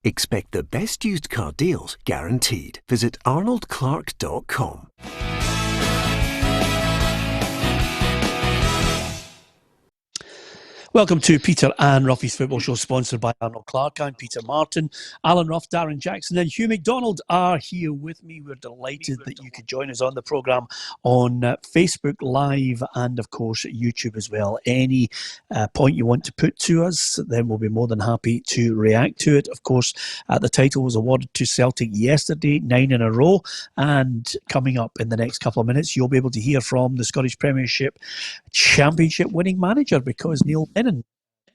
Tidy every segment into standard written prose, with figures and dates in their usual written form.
Expect the best used car deals guaranteed. Visit arnoldclark.com. Welcome to Peter and Roughie's Football Show, sponsored by Arnold Clark. I'm Peter Martin. Alan Rough, Darren Jackson and Hugh McDonald are here with me. We're delighted that you could join us on the programme on Facebook Live and, of course, YouTube as well. Any point you want to put to us, then we'll be more than happy to react to it. Of course, the title was awarded to Celtic yesterday, 9 in a row. And coming up in the next couple of minutes, you'll be able to hear from the Scottish Premiership Championship winning manager, because Neil Lennon,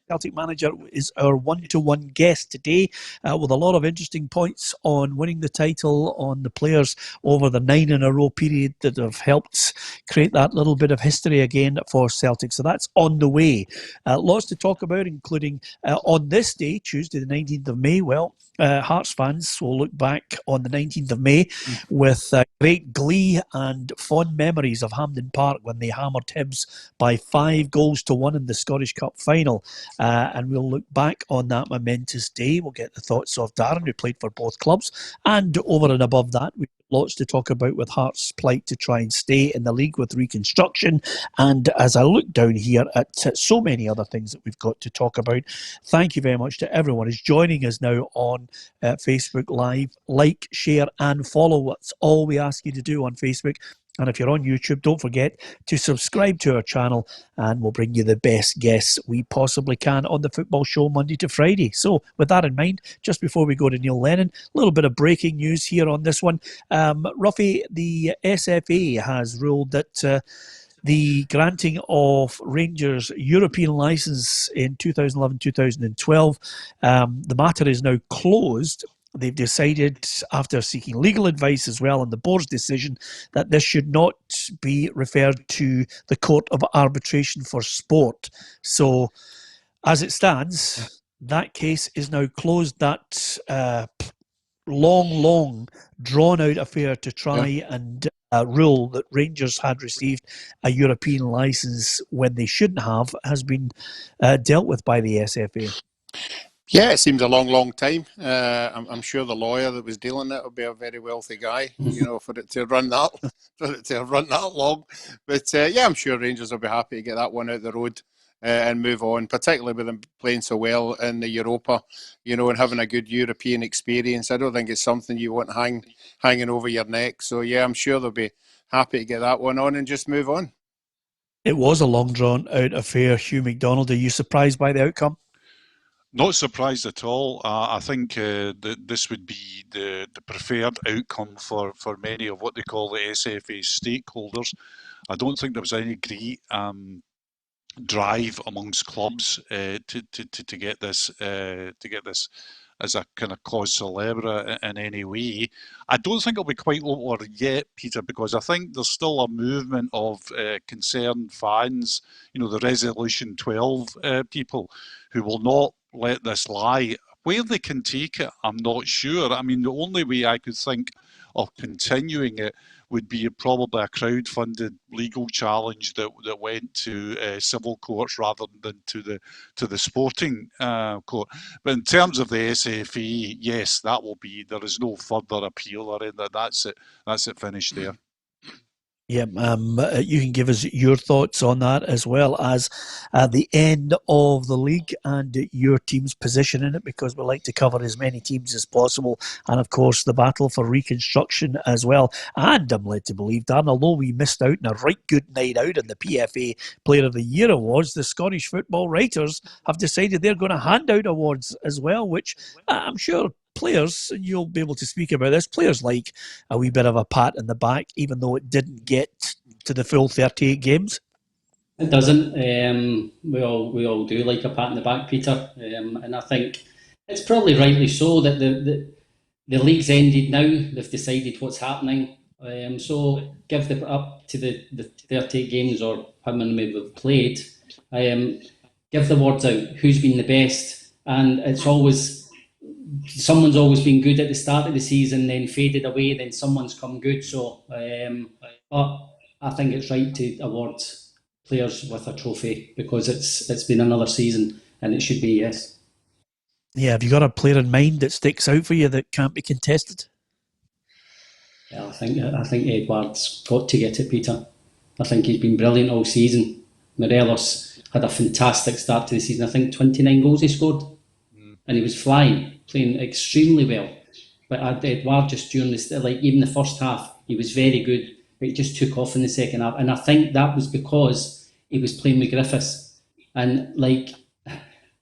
Celtic manager, is our one-to-one guest today, with a lot of interesting points on winning the title, on the players over the 9 in a row period that have helped create that little bit of history again for Celtic. So that's on the way. Lots to talk about, including on this day, Tuesday the 19th of May. Well, Hearts fans will look back on the 19th of May with great glee and fond memories of Hampden Park when they hammered Hibs by 5-1 in the Scottish Cup final. And we'll look back on that momentous day. We'll get the thoughts of Darren, who played for both clubs. And over and above that, we've lots to talk about with Hearts' plight to try and stay in the league with reconstruction. And as I look down here at so many other things that we've got to talk about, thank you very much to everyone who's joining us now on Facebook Live. Like, share and follow. That's all we ask you to do on Facebook. And if you're on YouTube, don't forget to subscribe to our channel, and we'll bring you the best guests we possibly can on the Football Show Monday to Friday. So with that in mind, just before we go to Neil Lennon, a little bit of breaking news here on this one. Roughie, the SFA has ruled that the granting of Rangers' European licence in 2011-2012, the matter is now closed. They've decided, after seeking legal advice as well on the board's decision, that this should not be referred to the Court of Arbitration for Sport. So, as it stands, that case is now closed. That long, drawn-out affair to try and rule that Rangers had received a European licence when they shouldn't have has been dealt with by the SFA. Yeah, it seems a long time. I'm sure the lawyer that was dealing it will be a very wealthy guy, for it to run that long. But I'm sure Rangers will be happy to get that one out the road and move on, particularly with them playing so well in the Europa, and having a good European experience. I don't think it's something you want hanging over your neck. So I'm sure they'll be happy to get that one on and just move on. It was a long drawn out affair. Hugh McDonald, are you surprised by the outcome? Not surprised at all. I think that this would be the preferred outcome for many of what they call the SFA stakeholders. I don't think there was any great drive amongst clubs to get this as a kind of cause célèbre in any way. I don't think it'll be quite over yet, Peter, because I think there's still a movement of concerned fans, the Resolution 12 people, who will not let this lie. Where they can take it, I'm not sure. I mean, the only way I could think of continuing it would be probably a crowd-funded legal challenge that went to civil courts rather than to the sporting court. But in terms of the SFA, yes, that will be. There is no further appeal or anything. That's it. That's it. Finished there. Yeah, you can give us your thoughts on that, as well as the end of the league and your team's position in it, because we like to cover as many teams as possible, and of course the battle for reconstruction as well. And I'm led to believe, Dan, although we missed out on a right good night out in the PFA Player of the Year awards, the Scottish football writers have decided they're going to hand out awards as well, which I'm sure players, and you'll be able to speak about this, players like a wee bit of a pat in the back, even though it didn't get to the full 38 games. It doesn't. We all do like a pat in the back, Peter, and I think it's probably rightly so that the league's ended now. They've decided what's happening, so give them up to the 38 games or how many we've played. Give the awards out. Who's been the best? And it's always, someone's always been good at the start of the season, then faded away, then someone's come good. So but I think it's right to award players with a trophy, because it's been another season and it should be, yes. Yeah, have you got a player in mind that sticks out for you that can't be contested? Yeah, I think Edouard's got to get it, Peter. I think he's been brilliant all season. Morelos had a fantastic start to the season. I think 29 goals he scored, and he was flying, playing extremely well. But Edouard just during this, like even the first half, he was very good, but he just took off in the second half, and I think that was because he was playing with Griffiths, and like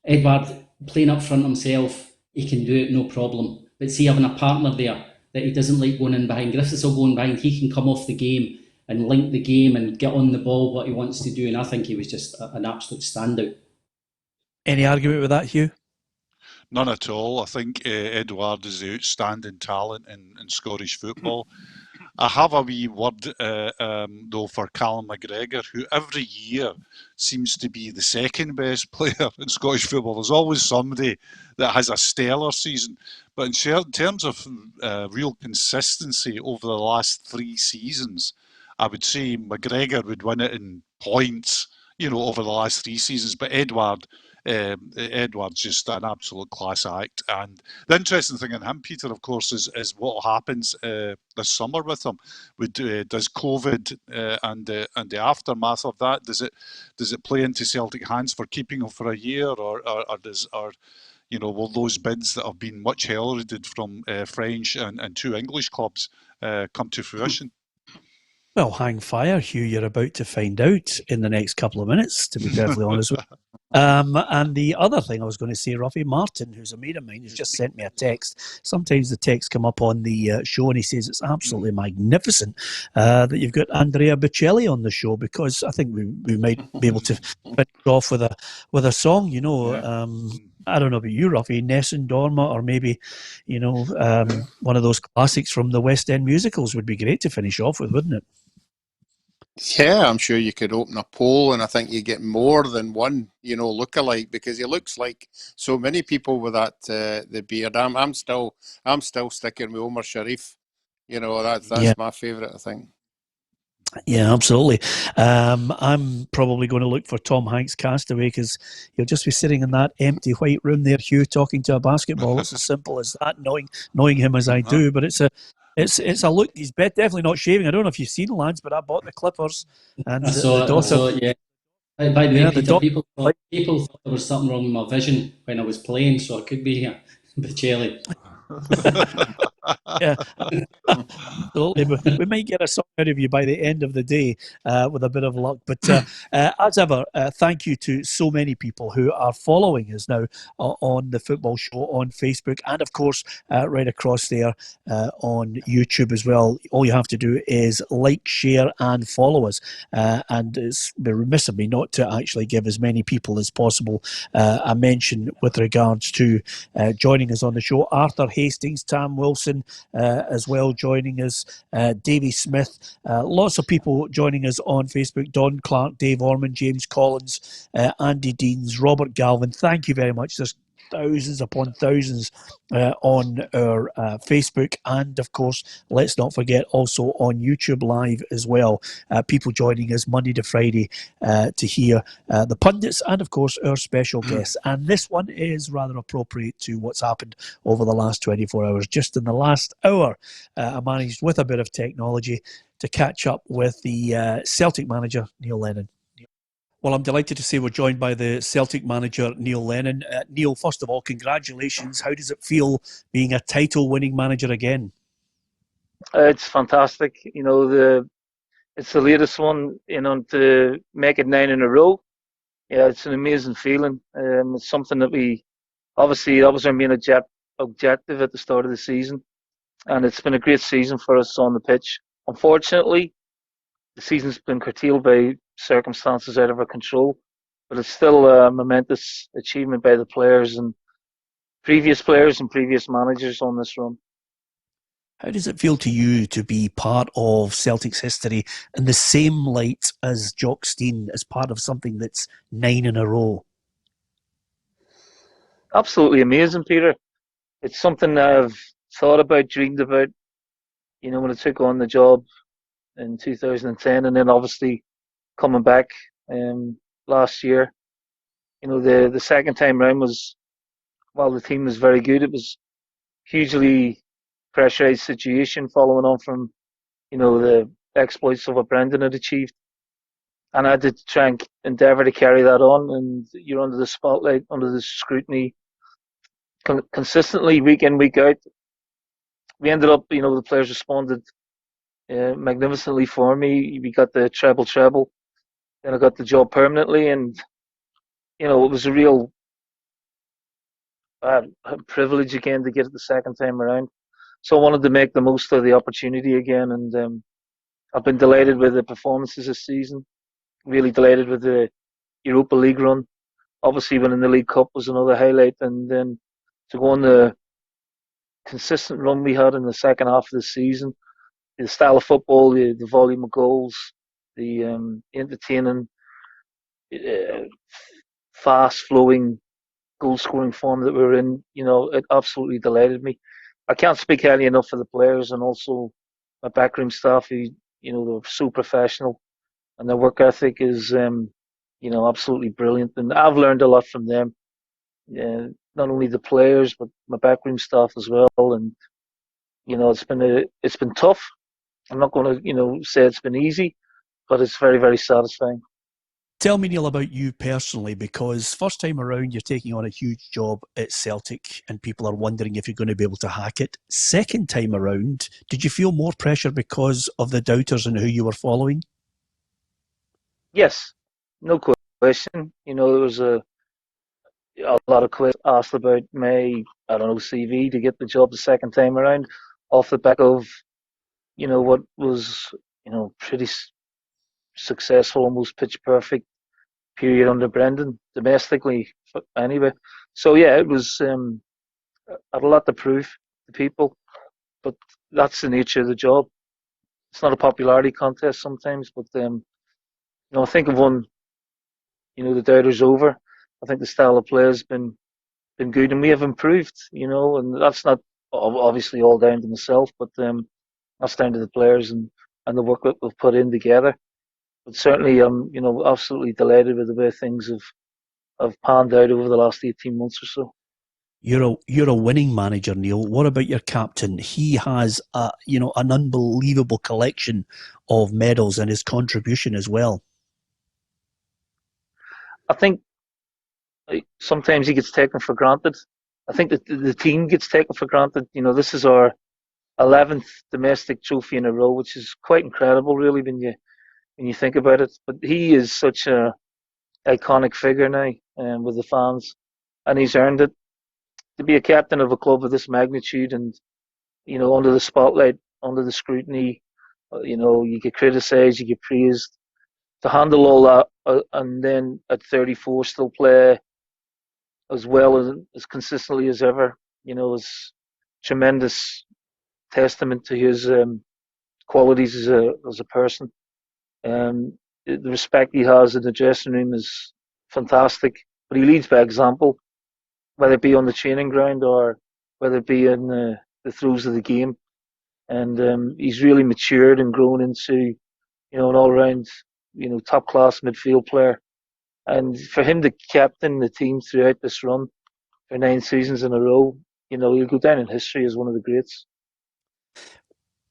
Edouard playing up front himself, he can do it no problem. But see, having a partner there that he doesn't like going in behind, Griffiths will go in behind, he can come off the game and link the game and get on the ball what he wants to do. And I think he was just an absolute standout. Any argument with that, Hugh? None at all. I think Edouard is an outstanding talent in Scottish football. I have a wee word, though, for Callum McGregor, who every year seems to be the second best player in Scottish football. There's always somebody that has a stellar season. But in terms of real consistency over the last 3 seasons, I would say McGregor would win it in points, over the last 3 seasons. But Edouard's just an absolute class act. And the interesting thing in him, Peter, of course, is what happens this summer with him. Does COVID and the aftermath of that, does it play into Celtic hands for keeping him for a year, or will those bids that have been much heralded from French and 2 English clubs come to fruition? Well, hang fire, Hugh. You're about to find out in the next couple of minutes, to be perfectly honest with you. And the other thing I was going to say, Roughie, Martin, who's a mate of mine, has just sent me a text. Sometimes the texts come up on the show, and he says it's absolutely magnificent that you've got Andrea Bocelli on the show, because I think we might be able to finish off with a song, Yeah. I don't know about you, Roughie, Nessun Dorma, or maybe, one of those classics from the West End musicals would be great to finish off with, wouldn't it? Yeah, I'm sure you could open a poll, and I think you get more than one, lookalike, because he looks like so many people with that the beard. I'm still sticking with Omar Sharif. That's my favourite, I think. Yeah, absolutely. I'm probably going to look for Tom Hanks' Castaway, because he'll just be sitting in that empty white room there, Hugh, talking to a basketball. It's as simple as that, knowing him as I do. But it's a look. He's definitely not shaving. I don't know if you've seen, lads, but I bought the clippers, and I saw it, yeah. By the way, Peter, people thought there was something wrong with my vision when I was playing, so I could be here. Bocelli. Yeah, absolutely. We might get a song out of you by the end of the day with a bit of luck. But as ever, thank you to so many people who are following us now on the Football Show on Facebook, and of course right across there on YouTube as well. All you have to do is like, share and follow us, and it's remiss of me not to actually give as many people as possible a mention with regards to joining us on the show. Arthur Hastings, Tam Wilson as well joining us, Davy Smith, lots of people joining us on Facebook, Don Clark, Dave Ormond, James Collins, Andy Deans, Robert Galvin. Thank you very much. There's thousands upon thousands on our Facebook, and of course let's not forget also on YouTube Live as well, people joining us Monday to Friday to hear the pundits and of course our special guests. And this one is rather appropriate to what's happened over the last 24 hours. Just in the last hour, I managed with a bit of technology to catch up with the Celtic manager Neil Lennon. Well, I'm delighted to say we're joined by the Celtic manager, Neil Lennon. Neil, first of all, congratulations. How does it feel being a title-winning manager again? It's fantastic. It's the latest one, to make it 9 in a row. Yeah, it's an amazing feeling. It's something that that was our main objective at the start of the season. And it's been a great season for us on the pitch. Unfortunately, the season's been curtailed by circumstances out of our control, but it's still a momentous achievement by the players and previous managers on this run. How does it feel to you to be part of Celtic's history in the same light as Jock Stein, as part of something that's 9 in a row? Absolutely amazing, Peter. It's something I've thought about, dreamed about, when I took on the job in 2010, and then obviously coming back last year. The second time round was while the team was very good, it was hugely pressurised situation following on from, the exploits of what Brendan had achieved. And I had to try and endeavour to carry that on, and you're under the spotlight, under the scrutiny, consistently, week in, week out. We ended up, the players responded magnificently for me. We got the treble, then I got the job permanently, and, it was a real privilege again to get it the second time around. So I wanted to make the most of the opportunity again, and I've been delighted with the performances this season. Really delighted with the Europa League run. Obviously, winning the League Cup was another highlight, and then to go on the consistent run we had in the second half of the season, the style of football, the volume of goals, the entertaining, fast-flowing, goal-scoring form that we're in, it absolutely delighted me. I can't speak highly enough for the players and also my backroom staff who, they're so professional and their work ethic is, absolutely brilliant. And I've learned a lot from them. Not only the players, but my backroom staff as well. And, it's been tough. I'm not going to, say it's been easy, but it's very, very satisfying. Tell me, Neil, about you personally, because first time around you're taking on a huge job at Celtic and people are wondering if you're going to be able to hack it. Second time around, did you feel more pressure because of the doubters and who you were following? Yes, no question. There was a lot of questions asked about my, CV to get the job the second time around off the back of, what was, pretty successful, almost pitch perfect period under Brendan, domestically anyway. So yeah, it was I had a lot to prove to people, but that's the nature of the job. It's not a popularity contest sometimes, but I think of one, the doubters over. I think the style of play has been good, and we have improved, and that's not obviously all down to myself, but that's down to the players and the work that we've put in together. But certainly, I'm absolutely delighted with the way things have panned out over the last 18 months or so. You're a winning manager, Neil. What about your captain? He has an unbelievable collection of medals and his contribution as well. I think sometimes he gets taken for granted. I think that the team gets taken for granted. This is our 11th domestic trophy in a row, which is quite incredible, really, when you think about it. But he is such a iconic figure now with the fans, and he's earned it. To be a captain of a club of this magnitude and, under the spotlight, under the scrutiny, you get criticised, you get praised. To handle all that and then at 34 still play as well as consistently as ever, is tremendous testament to his qualities as a person. The respect he has in the dressing room is fantastic, but he leads by example, whether it be on the training ground or whether it be in the throes of the game. And he's really matured and grown into, an all-round, top class midfield player. And for him to captain the team throughout this run for 9 seasons in a row, he'll go down in history as one of the greats.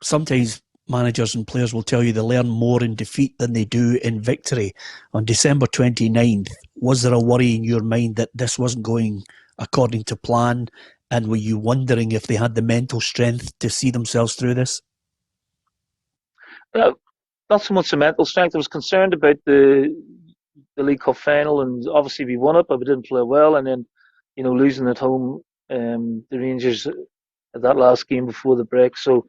Sometimes managers and players will tell you they learn more in defeat than they do in victory. On December 29th, was there a worry in your mind that this wasn't going according to plan? And were you wondering if they had the mental strength to see themselves through this? Not so much the mental strength. I was concerned about the League Cup final, and obviously we won it, but we didn't play well. And then, losing at home, the Rangers at that last game before the break. So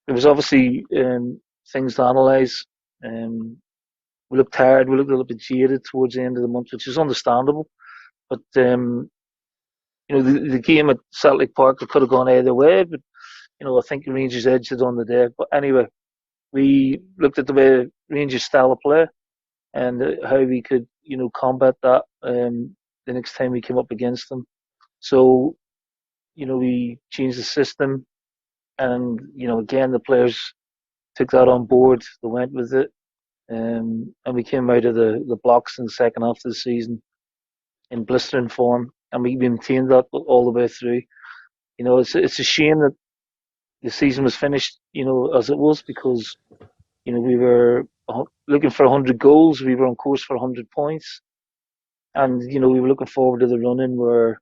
there was obviously things to analyse. We looked tired. We looked a little bit jaded towards the end of the month, which is understandable. But the game at Celtic Park, it could have gone either way. But I think the Rangers edged it on the day. But anyway, we looked at the way Rangers' style of play and how we could, combat that the next time we came up against them. So, we changed the system, and again the players took that on board. They went with it, and we came out of the blocks in the second half of the season in blistering form. and we maintained that all the way through. It's a shame that the season was finished, as it was, because we were looking for 100 goals. We were on course for 100 points, and we were looking forward to the run-in where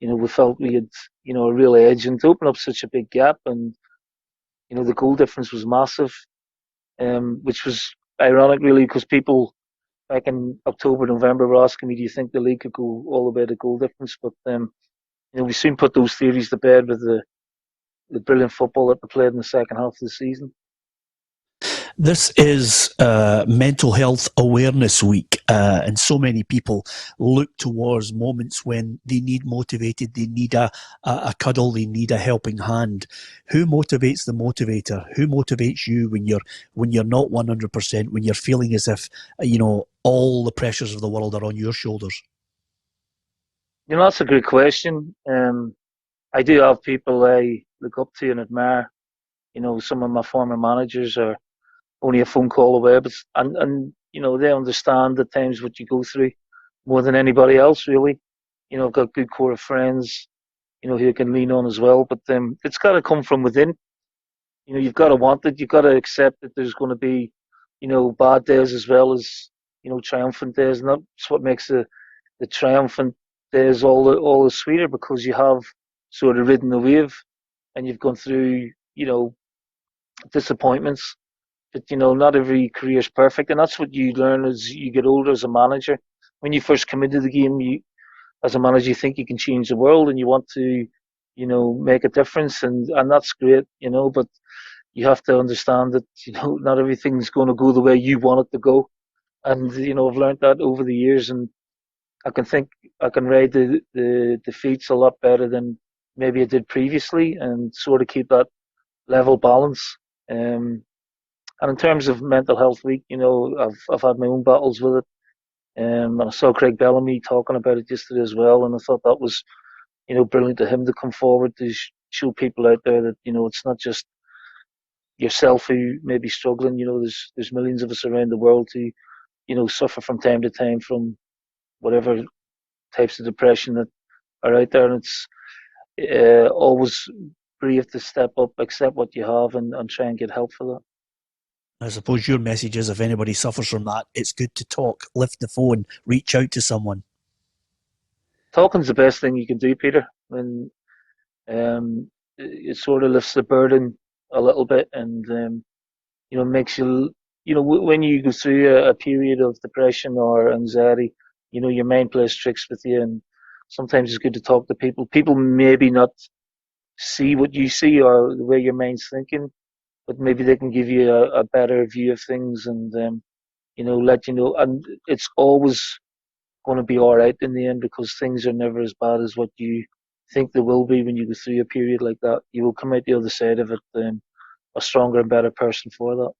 we felt we had a real edge, and to open up such a big gap, and the goal difference was massive, which was ironic really, because people back in October, November were asking me, do you think the league could go all the way to goal difference? But we soon put those theories to bed with the brilliant football that we played in the second half of the season. This is Mental Health Awareness Week, and so many people look towards moments when they need motivated, they need a cuddle, they need a helping hand. Who motivates the motivator? Who motivates you when you're not 100%, when you're feeling as if all the pressures of the world are on your shoulders? That's a good question. I do have people I look up to and admire. Some of my former managers are only a phone call away, but and they understand the times what you go through more than anybody else, really. I've got a good core of friends, who you can lean on as well. But it's got to come from within. You've got to want it. You've got to accept that there's going to be, bad days as well as triumphant days, and that's what makes the triumphant days all the sweeter, because you have sort of ridden the wave, and you've gone through disappointments. But not every career is perfect, and that's what you learn as you get older as a manager. When you first come into the game, as a manager, you think you can change the world, and you want to, make a difference, and that's great, But you have to understand that not everything's going to go the way you want it to go, and I've learned that over the years, and I can ride the defeats a lot better than maybe I did previously, and sort of keep that level balance. And in terms of Mental Health Week, I've had my own battles with it. And I saw Craig Bellamy talking about it yesterday as well, and I thought that was, brilliant of him to come forward to show people out there that, it's not just yourself who may be struggling. There's millions of us around the world who, suffer from time to time from whatever types of depression that are out there, and it's always brave to step up, accept what you have, and try and get help for that. I suppose your message is, if anybody suffers from that, it's good to talk, lift the phone, reach out to someone. Talking's the best thing you can do, Peter. And it sort of lifts the burden a little bit, and makes you, when you go through a period of depression or anxiety, your mind plays tricks with you, and sometimes it's good to talk to people. People maybe not see what you see or the way your mind's thinking, but maybe they can give you a better view of things, and let you know. And it's always going to be all right in the end, because things are never as bad as what you think they will be when you go through a period like that. You will come out the other side of it a stronger and better person for that.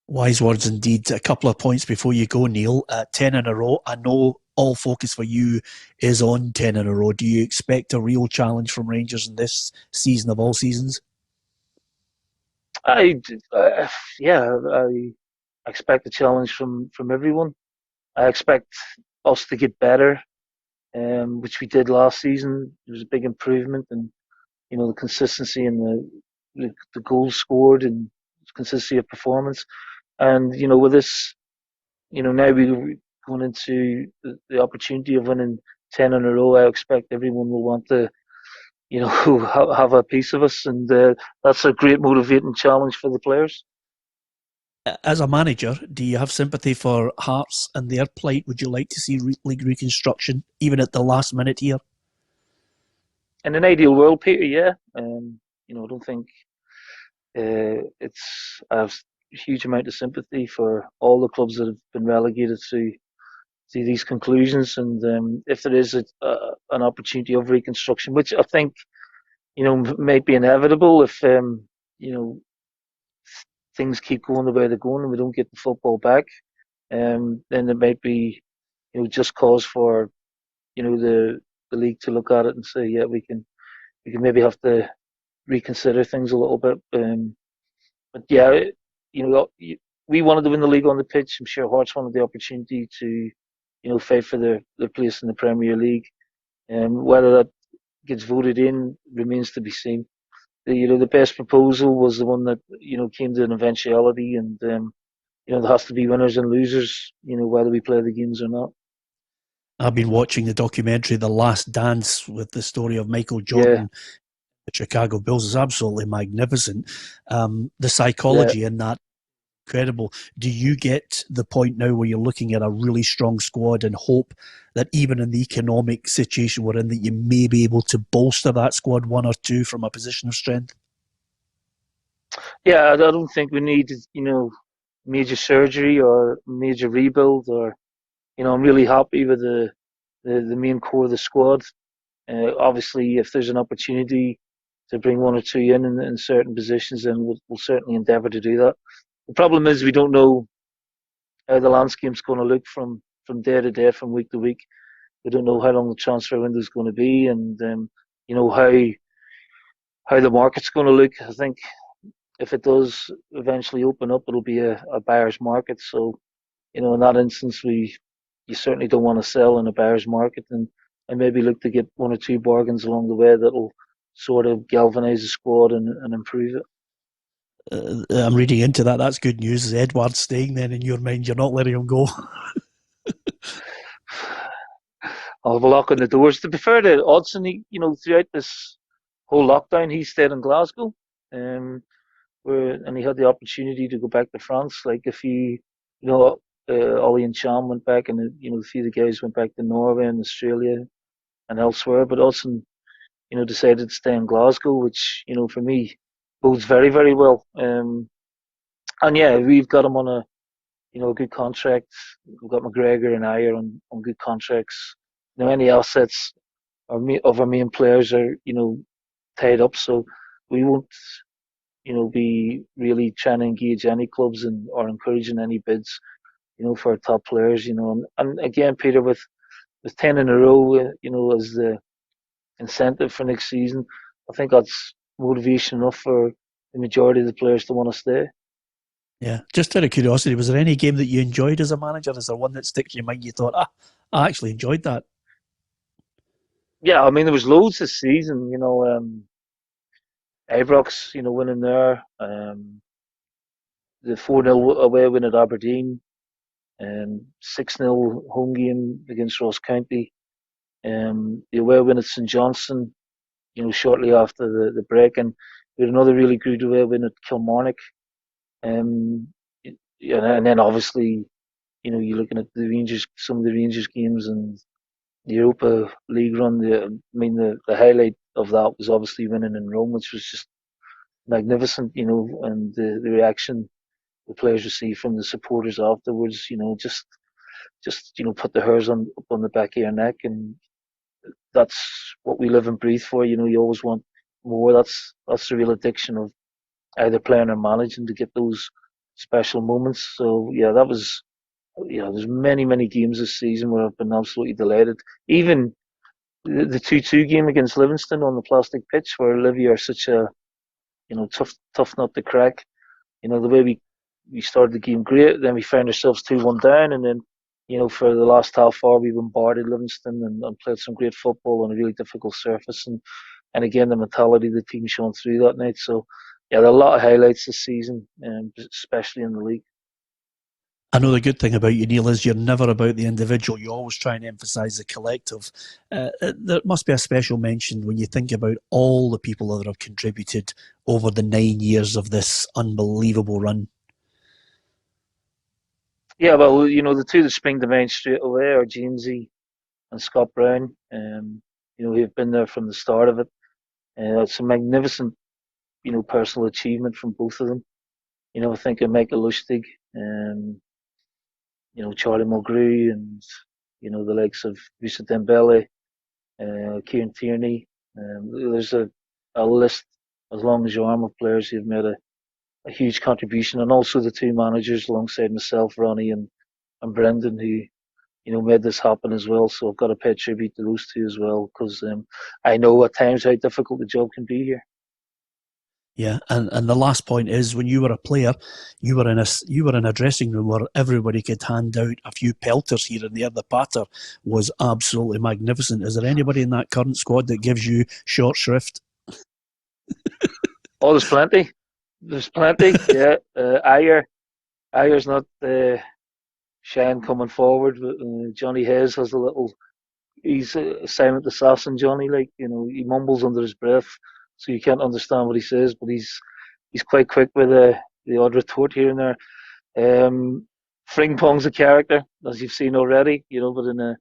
Wise words indeed. A couple of points before you go, Neil. 10 in a row. I know all focus for you is on 10 in a row. Do you expect a real challenge from Rangers in this season of all seasons? I expect a challenge from everyone. I expect us to get better, which we did last season. There was a big improvement, and the consistency and the goals scored and consistency of performance. And with this, now we're going into the opportunity of winning 10 in a row. I expect everyone will want to have a piece of us, and that's a great motivating challenge for the players. As a manager, do you have sympathy for Hearts and their plight? Would you like to see league reconstruction, even at the last minute here? In an ideal world, Peter, yeah. I don't think it's I have a huge amount of sympathy for all the clubs that have been relegated to these conclusions, and if there is an opportunity of reconstruction, which I think might be inevitable if things keep going the way they're going and we don't get the football back, then there might be just cause for the league to look at it and say, yeah, we can maybe have to reconsider things a little bit. But yeah, we wanted to win the league on the pitch. I'm sure Hearts wanted the opportunity to fight for their place in the Premier League. Whether that gets voted in remains to be seen. The best proposal was the one that came to an eventuality, and there has to be winners and losers. Whether we play the games or not. I've been watching the documentary The Last Dance with the story of Michael Yeah, Jordan. The Chicago Bulls is absolutely magnificent. The psychology in that, incredible. Do you get the point now where you're looking at a really strong squad and hope that even in the economic situation we're in, that you may be able to bolster that squad one or two from a position of strength? yeah. I don't think we need major surgery or major rebuild, or I'm really happy with the main core of the squad. Obviously, if there's an opportunity to bring one or two in certain positions, then we'll certainly endeavour to do that. The problem is we don't know how the landscape's going to look from day to day, from week to week. We don't know how long the transfer window is going to be, and how the market's going to look. I think if it does eventually open up, it'll be a buyer's market. So in that instance, you certainly don't want to sell in a buyer's market, and maybe look to get one or two bargains along the way that'll sort of galvanise the squad and improve it. I'm reading into that. That's good news. Is Edouard staying then in your mind? You're not letting him go? I'll have a lock on the doors. To be fair to Odson, throughout this whole lockdown, he stayed in Glasgow, and he had the opportunity to go back to France. Like Ollie and Cham went back, and a few of the guys went back to Norway and Australia and elsewhere. But Odson, decided to stay in Glasgow, which for me bodes very, very well. And yeah, we've got him on a good contract. We've got McGregor and Ayer on good contracts. Any assets of our main players are tied up, so we won't be really trying to engage any clubs or encouraging any bids for our top players. And again, Peter, with 10 in a row, as the incentive for next season, I think that's motivation enough for the majority of the players to want to stay. Yeah. Just out of curiosity, was there any game that you enjoyed as a manager? Is there one that sticks in your mind? You thought, I actually enjoyed that. Yeah, I mean, there was loads this season. Ibrox, winning there. The 4-0 away win at Aberdeen. 6-0 home game against Ross County. The away win at St Johnstone, shortly after the break, and we had another really good away win at Kilmarnock. And then obviously, you're looking at the Rangers, some of the Rangers games and the Europa League run. The highlight of that was obviously winning in Rome, which was just magnificent, and the reaction the players received from the supporters afterwards, just put the hairs up on the back of your neck, and that's what we live and breathe for. You always want more. That's the real addiction of either playing or managing, to get those special moments. So yeah, that was. There's many games this season where I've been absolutely delighted. Even the 2-2 game against Livingston on the plastic pitch, where Livy are such a tough nut to crack. The way we started the game great, then we found ourselves 2-1 down, and then for the last half hour we bombarded Livingston and played some great football on a really difficult surface, and again the mentality of the team shone through that night. So yeah, there are a lot of highlights this season, especially in the league. I know the good thing about you, Neil, is you're never about the individual. You always try and emphasise the collective. There must be a special mention when you think about all the people that have contributed over the 9 years of this unbelievable run. Yeah, well, the two that spring to mind straight away are Jamesy and Scott Brown, who've been there from the start of it. It's a magnificent, personal achievement from both of them. I think of Michael Lustig, Charlie Mulgrew, and the likes of Musa Dembele, Kieran Tierney. There's a list as long as your arm of players who've made a huge contribution, and also the two managers alongside myself, Ronnie and Brendan, who made this happen as well. So I've got to pay tribute to those two as well, because I know at times how difficult the job can be here. Yeah, and the last point is, when you were a player, you were in a dressing room where everybody could hand out a few pelters here and there. The patter was absolutely magnificent. Is there anybody in that current squad that gives you short shrift? Oh, there's plenty. There's plenty. Yeah, Ayer's not shy in coming forward. Johnny Hayes has a little. He's a silent assassin, Johnny. Like, he mumbles under his breath, so you can't understand what he says. But he's quite quick with the odd retort here and there. Frimpong's a character, as you've seen already. But in a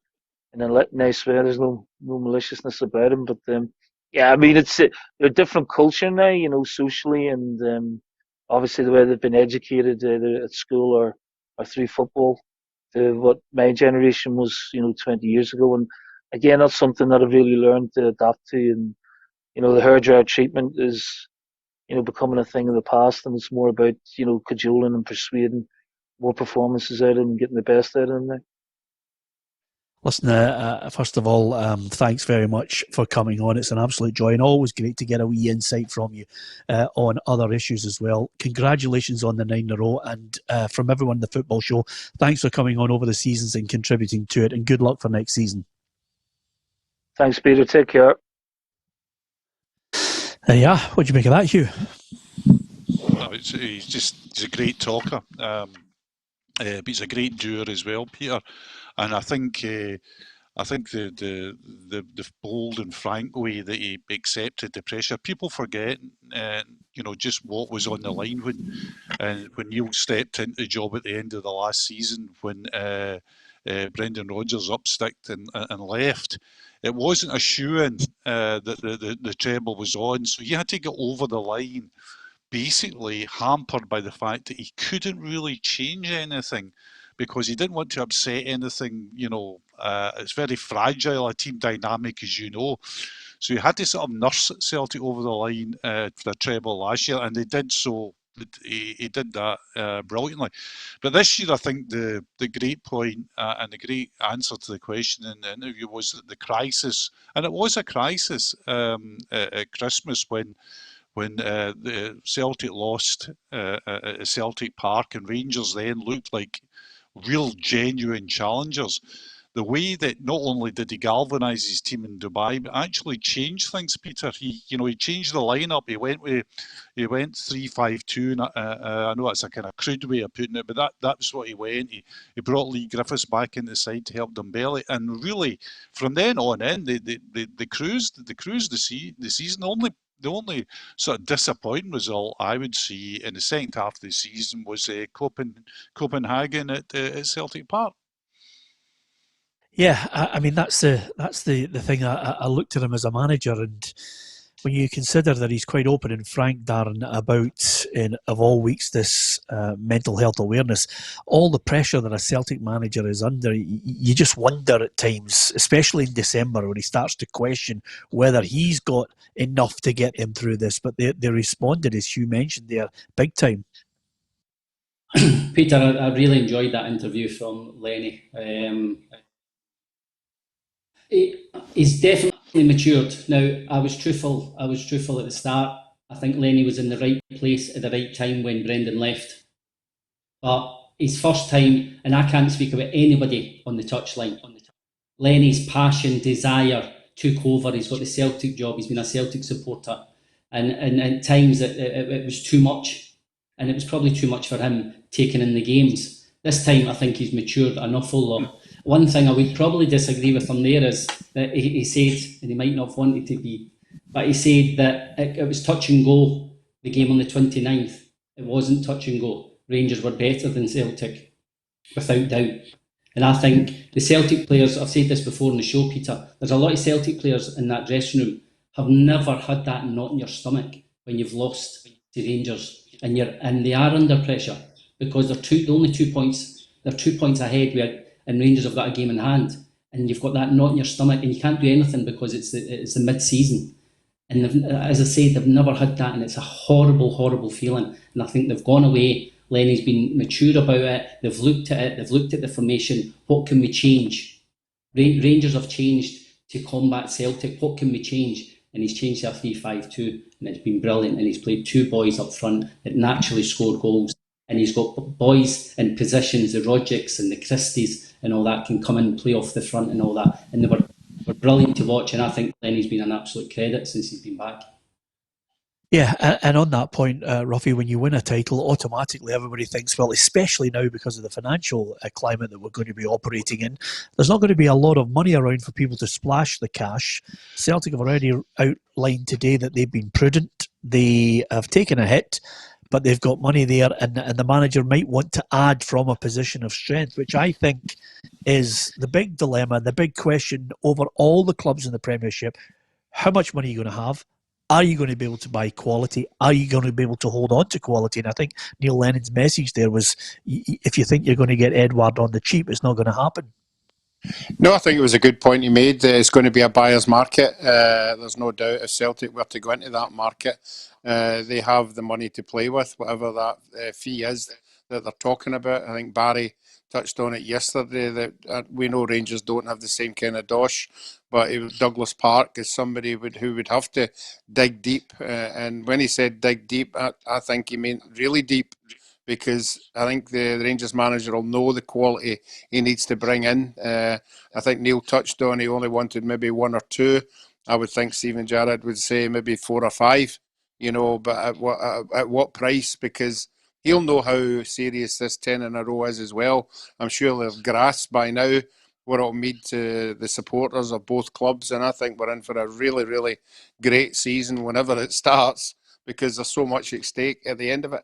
nice way. There's no maliciousness about him. But yeah, I mean, it's a different culture now. Socially, and obviously the way they've been educated either at school or through football. To what my generation was, 20 years ago, and again, that's something that I've really learned to adapt to. And the hairdryer treatment is, becoming a thing of the past, and it's more about cajoling and persuading more performances out of them and getting the best out of them now. Listen, first of all, thanks very much for coming on. It's an absolute joy and always great to get a wee insight from you on other issues as well. Congratulations on the 9 in a row, and from everyone in the Football Show, thanks for coming on over the seasons and contributing to it, and good luck for next season. Thanks, Peter. Take care. Yeah, what do you make of that, Hugh? He's a great talker. But he's a great doer as well, Peter. And I think the bold and frank way that he accepted the pressure. People forget, just what was on the line when Neil stepped into the job at the end of the last season, when Brendan Rodgers upsticked and left. It wasn't a shoo-in that the treble was on, so he had to get over the line, basically hampered by the fact that he couldn't really change anything, because he didn't want to upset anything. It's very fragile, a team dynamic, as you know. So he had to sort of nurse Celtic over the line for the treble last year, and they did so. He did that brilliantly. But this year, I think the great point and the great answer to the question in the interview was that the crisis, and it was a crisis at Christmas when the Celtic lost at Celtic Park, and Rangers then looked like real genuine challengers. The way that not only did he galvanise his team in Dubai, but actually changed things, Peter. He changed the lineup. He went 3-5-2. And I know it's a kind of crude way of putting it, but that's what he went. He brought Lee Griffiths back in the side to help Dembele, and really from then on in, they cruised the season. The only sort of disappointing result I would see in the second half of the season was Copenhagen at Celtic Park. Yeah, I mean that's the thing. I looked at him as a manager, and when you consider that he's quite open and frank, Darren, about of all weeks this mental health awareness, all the pressure that a Celtic manager is under, you just wonder at times, especially in December, when he starts to question whether he's got enough to get him through this. But they responded, as Hugh mentioned there, big time. Peter, I really enjoyed that interview from Lenny. He's definitely matured. Now, I was truthful at the start. I think Lenny was in the right place at the right time when Brendan left. But his first time, and I can't speak about anybody on the touchline, Lenny's passion, desire took over. He's got the Celtic job. He's been a Celtic supporter. And at times it was too much. And it was probably too much for him taking in the games. This time I think he's matured an awful lot. One thing I would probably disagree with him there is that he said, and he might not have wanted to be, but he said that it was touch and go, the game on the 29th. It wasn't touch and go. Rangers were better than Celtic, without doubt. And I think the Celtic players, I've said this before in the show, Peter, there's a lot of Celtic players in that dressing room have never had that knot in your stomach when you've lost to Rangers, and they are under pressure because they're only 2 points. They're 2 points ahead, and Rangers have got a game in hand, and you've got that knot in your stomach, and you can't do anything because it's the mid-season. And as I said, they've never had that, and it's a horrible, horrible feeling. And I think they've gone away. Lenny's been mature about it. They've looked at it. They've looked at the formation. What can we change? Rangers have changed to combat Celtic. What can we change? and he's changed to a 3-5-2, and it's been brilliant. And he's played two boys up front that naturally score goals, and he's got boys in positions, the Rodgiks and the Christies and all that, can come in and play off the front and all that, and they were brilliant to watch. And I think Lenny's been an absolute credit since he's been back. Yeah, and on that point, Roughie, when you win a title, automatically everybody thinks, well, especially now because of the financial climate that we're going to be operating in, there's not going to be a lot of money around for people to splash the cash. Celtic have already outlined today that they've been prudent. They have taken a hit, but they've got money there, and the manager might want to add from a position of strength, which I think is the big dilemma, the big question over all the clubs in the Premiership. How much money are you going to have? Are you going to be able to buy quality? Are you going to be able to hold on to quality? And I think Neil Lennon's message there was, if you think you're going to get Edouard on the cheap, it's not going to happen. No, I think it was a good point he made. It's going to be a buyer's market. There's no doubt if Celtic were to go into that market, they have the money to play with, whatever that fee is that they're talking about. I think Barry touched on it yesterday, that we know Rangers don't have the same kind of dosh, but Douglas Park is somebody who would have to dig deep. And when he said dig deep, I think he meant really deep, because I think the Rangers manager will know the quality he needs to bring in. I think Neil touched on he only wanted maybe one or two. I would think Steven Gerrard would say maybe 4 or 5, but at what price? Because he'll know how serious this 10 in a row is as well. I'm sure they've grasped by now what it'll mean to the supporters of both clubs. And I think we're in for a really, really great season whenever it starts, because there's so much at stake at the end of it.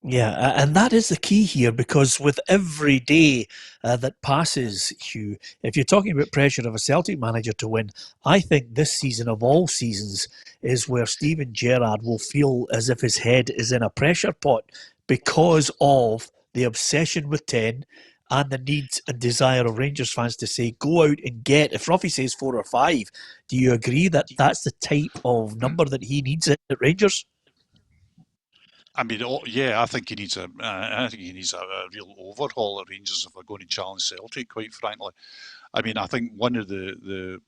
Yeah, and that is the key here, because with every day that passes, Hugh, if you're talking about pressure of a Celtic manager to win, I think this season of all seasons is where Steven Gerrard will feel as if his head is in a pressure pot because of the obsession with 10 and the need and desire of Rangers fans to say, go out and get. If Roughie says 4 or 5, do you agree that that's the type of number that he needs at Rangers? I mean, yeah, I think he needs a real overhaul at Rangers if they're going to challenge Celtic. Quite frankly, I mean, I think one of the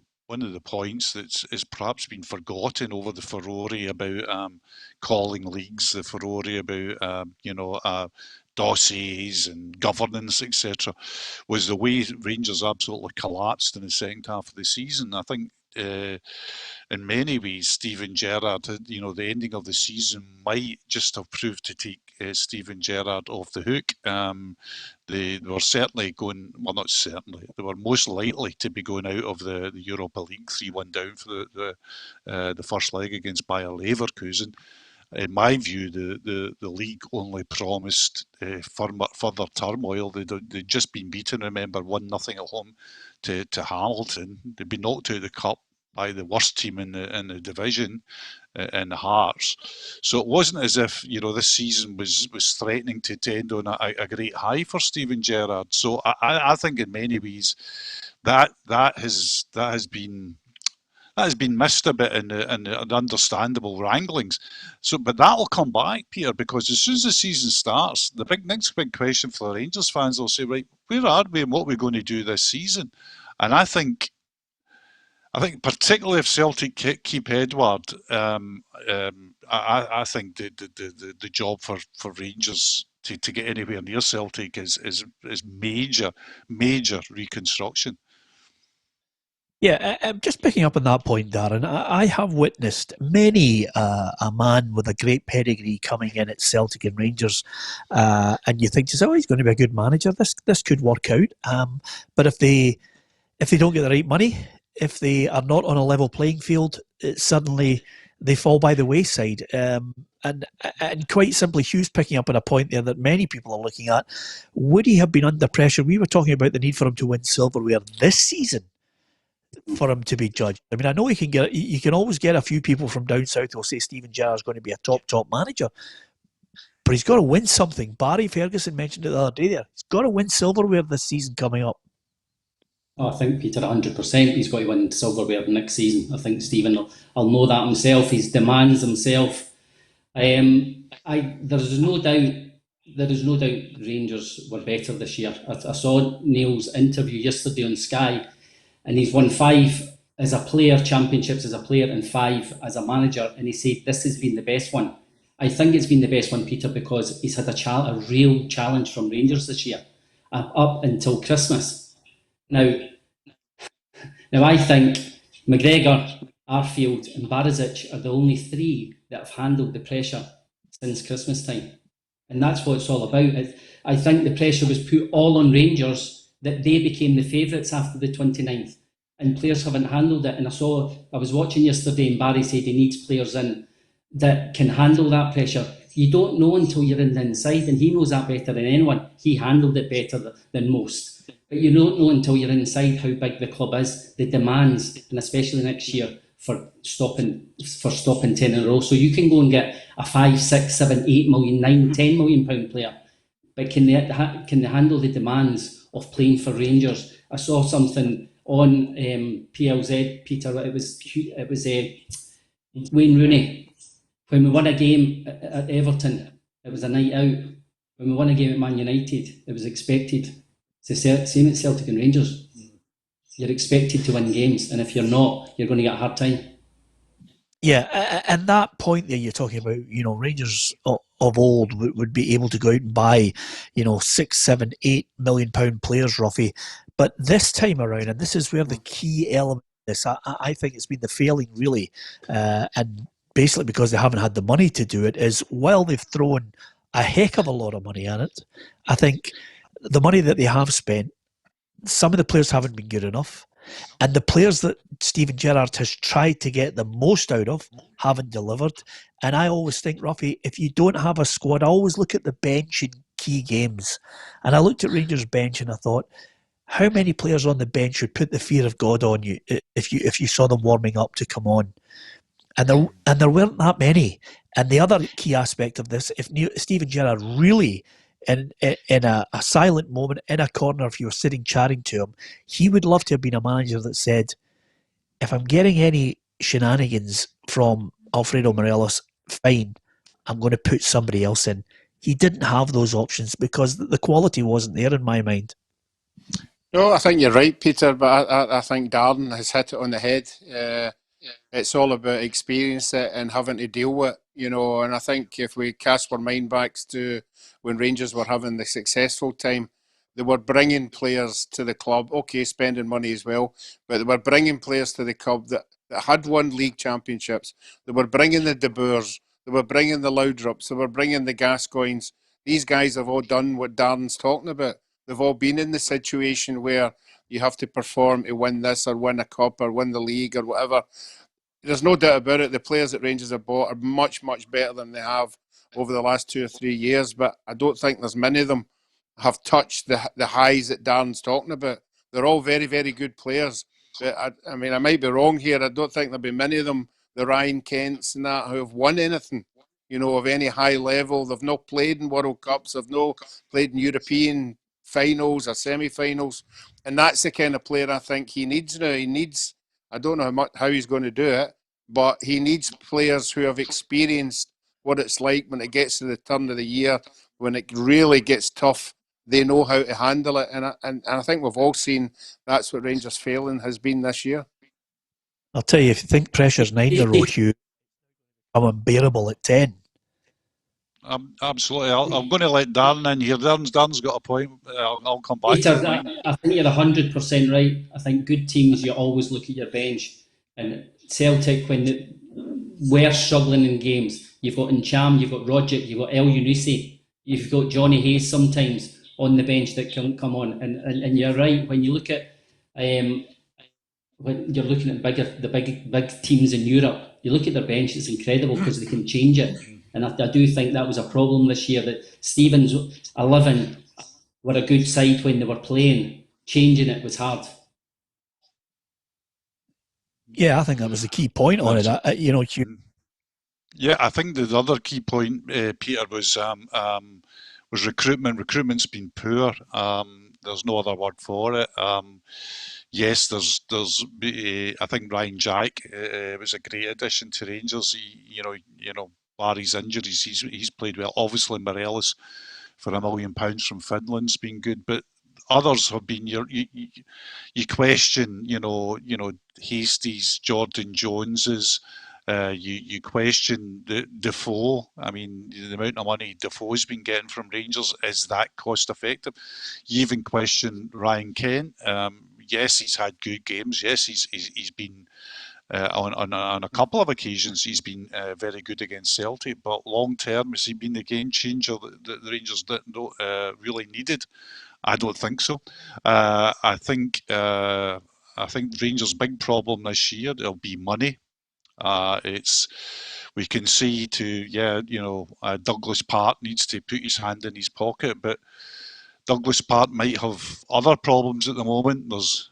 points that's is perhaps been forgotten over the furore about calling leagues, the furore about dossiers and governance, etc., was the way Rangers absolutely collapsed in the second half of the season. I think in many ways, Steven Gerrard, the ending of the season might just have proved to take Steven Gerrard off the hook. They were certainly going, well, not certainly, they were most likely to be going out of the Europa League 3-1 down for the first leg against Bayer Leverkusen. In my view, the league only promised further turmoil. They'd just been beaten, remember, 1-0 at home to Hamilton. They'd been knocked out of the cup by the worst team in the division, in the Hearts. So it wasn't as if this season was threatening to end on a great high for Steven Gerrard. So I think in many ways that has been missed a bit in the understandable wranglings. So, but that'll come back, Peter, because as soon as the season starts, the next big question for the Rangers fans will say, right, where are we and what we're going to do this season? And I think particularly if Celtic keep Edouard, I think the job for Rangers to get anywhere near Celtic is major reconstruction. Yeah, I'm just picking up on that point, Darren. I have witnessed many a man with a great pedigree coming in at Celtic and Rangers, and you think to yourself, he's going to be a good manager. This could work out. But if they don't get the right money, if they are not on a level playing field, suddenly they fall by the wayside. And quite simply, Hugh's picking up on a point there that many people are looking at. Would he have been under pressure? We were talking about the need for him to win silverware this season for him to be judged. I mean, I know you can always get a few people from down south who will say Steven Gerrard's going to be a top manager, but he's got to win something. Barry Ferguson mentioned it the other day there. He's got to win silverware this season coming up. Oh, I think Peter 100%. He's got to win silverware next season. I think Steven will know that himself. He demands himself. There is no doubt Rangers were better this year. I saw Neil's interview yesterday on Sky, and he's won 5 as a player, championships as a player, and 5 as a manager, and he said this has been the best one. I think it's been the best one, Peter, because he's had a real challenge from Rangers this year, up until Christmas. Now I think McGregor, Arfield and Barisic are the only 3 that have handled the pressure since Christmas time. And that's what it's all about. I think the pressure was put all on Rangers that they became the favourites after the 29th. And players haven't handled it. And I was watching yesterday and Barry said he needs players in that can handle that pressure. You don't know until you're in the inside, and he knows that better than anyone. He handled it better than most. But you don't know until you're inside how big the club is, the demands, and especially next year for stopping 10 in a row. So you can go and get a 5, 6, 7, 8 million, 9, 10 million pound player, but can they handle the demands of playing for Rangers? I saw something on PLZ, Peter. It was Wayne Rooney. When we won a game at Everton, it was a night out. When we won a game at Man United, it was expected. It's the same at Celtic and Rangers. You're expected to win games, and if you're not, you're going to get a hard time. Yeah, and that point there you're talking about, Rangers of old would be able to go out and buy, 6, 7, 8 million pound players, Roughie. But this time around, and this is where the key element of this, I think it's been the failing really, and basically because they haven't had the money to do it, is while they've thrown a heck of a lot of money at it, I think the money that they have spent, some of the players haven't been good enough. And the players that Steven Gerrard has tried to get the most out of haven't delivered. And I always think, Roughie, if you don't have a squad, I always look at the bench in key games. And I looked at Rangers' bench and I thought, how many players on the bench would put the fear of God on you if you saw them warming up to come on? And there weren't that many. And the other key aspect of this, if Steven Gerrard really, in a silent moment, in a corner, if you were sitting chatting to him, he would love to have been a manager that said, if I'm getting any shenanigans from Alfredo Morelos, fine, I'm going to put somebody else in. He didn't have those options because the quality wasn't there in my mind. No, I think you're right, Peter, but I think Darren has hit it on the head. It's all about experience and having to deal with it, and I think if we cast our mind back to when Rangers were having the successful time, they were bringing players to the club, okay, spending money as well, but they were bringing players to the club that had won league championships. They were bringing the De Boers, they were bringing the Laudrups, they were bringing the Gascoignes. These guys have all done what Darren's talking about. They've all been in the situation where you have to perform to win this or win a cup or win the league or whatever. There's no doubt about it. The players that Rangers have bought are much, much better than they have over the last 2 or 3 years. But I don't think there's many of them have touched the highs that Darren's talking about. They're all very, very good players. But I mean, I might be wrong here. I don't think there'll be many of them, the Ryan Kents and that, who have won anything, of any high level. They've not played in World Cups. They've not played in European finals or semi-finals. And that's the kind of player I think he needs now. He needs, I don't know how he's going to do it, but he needs players who have experienced what it's like when it gets to the turn of the year, when it really gets tough. They know how to handle it. And I think we've all seen that's what Rangers' failing has been this year. I'll tell you, if you think pressure's 9 in a row, Hugh, I'm unbearable at 10. Absolutely. I'm going to let Darren in here. Darren's got a point. I'll come back Peter, to it. I think you're 100% right. I think good teams, you always look at your bench. And Celtic, when we're struggling in games, you've got Ncham, you've got Rogic, you've got El Yunusi, you've got Johnny Hayes sometimes on the bench that can come on. And you're right, when you look at when you're looking at the big teams in Europe, you look at their bench, it's incredible because they can change it. And I do think that was a problem this year, that Stevens 11 were a good side when they were playing. Changing it was hard. Yeah, I think that was the key point on it. Hugh. Yeah, I think the other key point, Peter, was recruitment. Recruitment's been poor. There's no other word for it. Yes, there's. I think Ryan Jack was a great addition to Rangers. Barry's injuries, he's played well. Obviously, Morelos for £1 million from Finland's been good, but others have been you question, Hastie's, Jordan Jones's. You question Defoe. I mean, the amount of money Defoe's been getting from Rangers, is that cost effective? You even question Ryan Kent. Yes, he's had good games. Yes, he's been on a couple of occasions. He's been very good against Celtic. But long term, has he been the game changer that the Rangers didn't really needed? I don't think so. I think Rangers' big problem this year will be money. We can see Douglas Part needs to put his hand in his pocket, but Douglas Part might have other problems at the moment. There's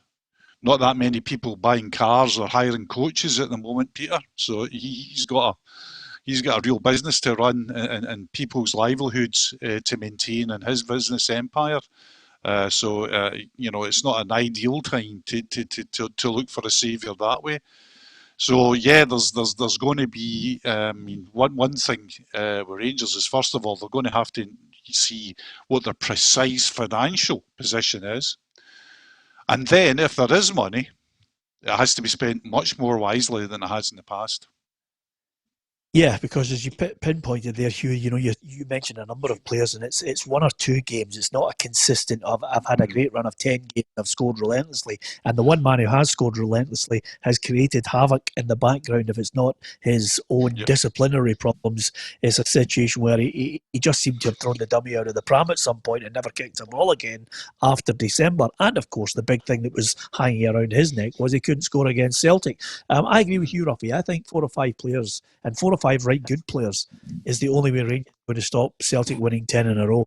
not that many people buying cars or hiring coaches at the moment, Peter. So he's got a real business to run and people's livelihoods to maintain in his business empire. It's not an ideal time to look for a saviour that way. So yeah, there's going to be one thing with Rangers is, first of all, they're going to have to see what their precise financial position is, and then if there is money, it has to be spent much more wisely than it has in the past. Yeah, because as you pinpointed there, Hugh, you mentioned a number of players, and it's one or two games. It's not a consistent I've had a great run of 10 games, I've scored relentlessly. And the one man who has scored relentlessly has created havoc in the background. If it's not his own disciplinary problems, it's a situation where he just seemed to have thrown the dummy out of the pram at some point and never kicked a ball again after December. And of course, the big thing that was hanging around his neck was he couldn't score against Celtic. I agree with you, Roughie. I think 4 or 5 players, and 4 or 5 right good players, is the only way Rangers are going to stop Celtic winning 10 in a row.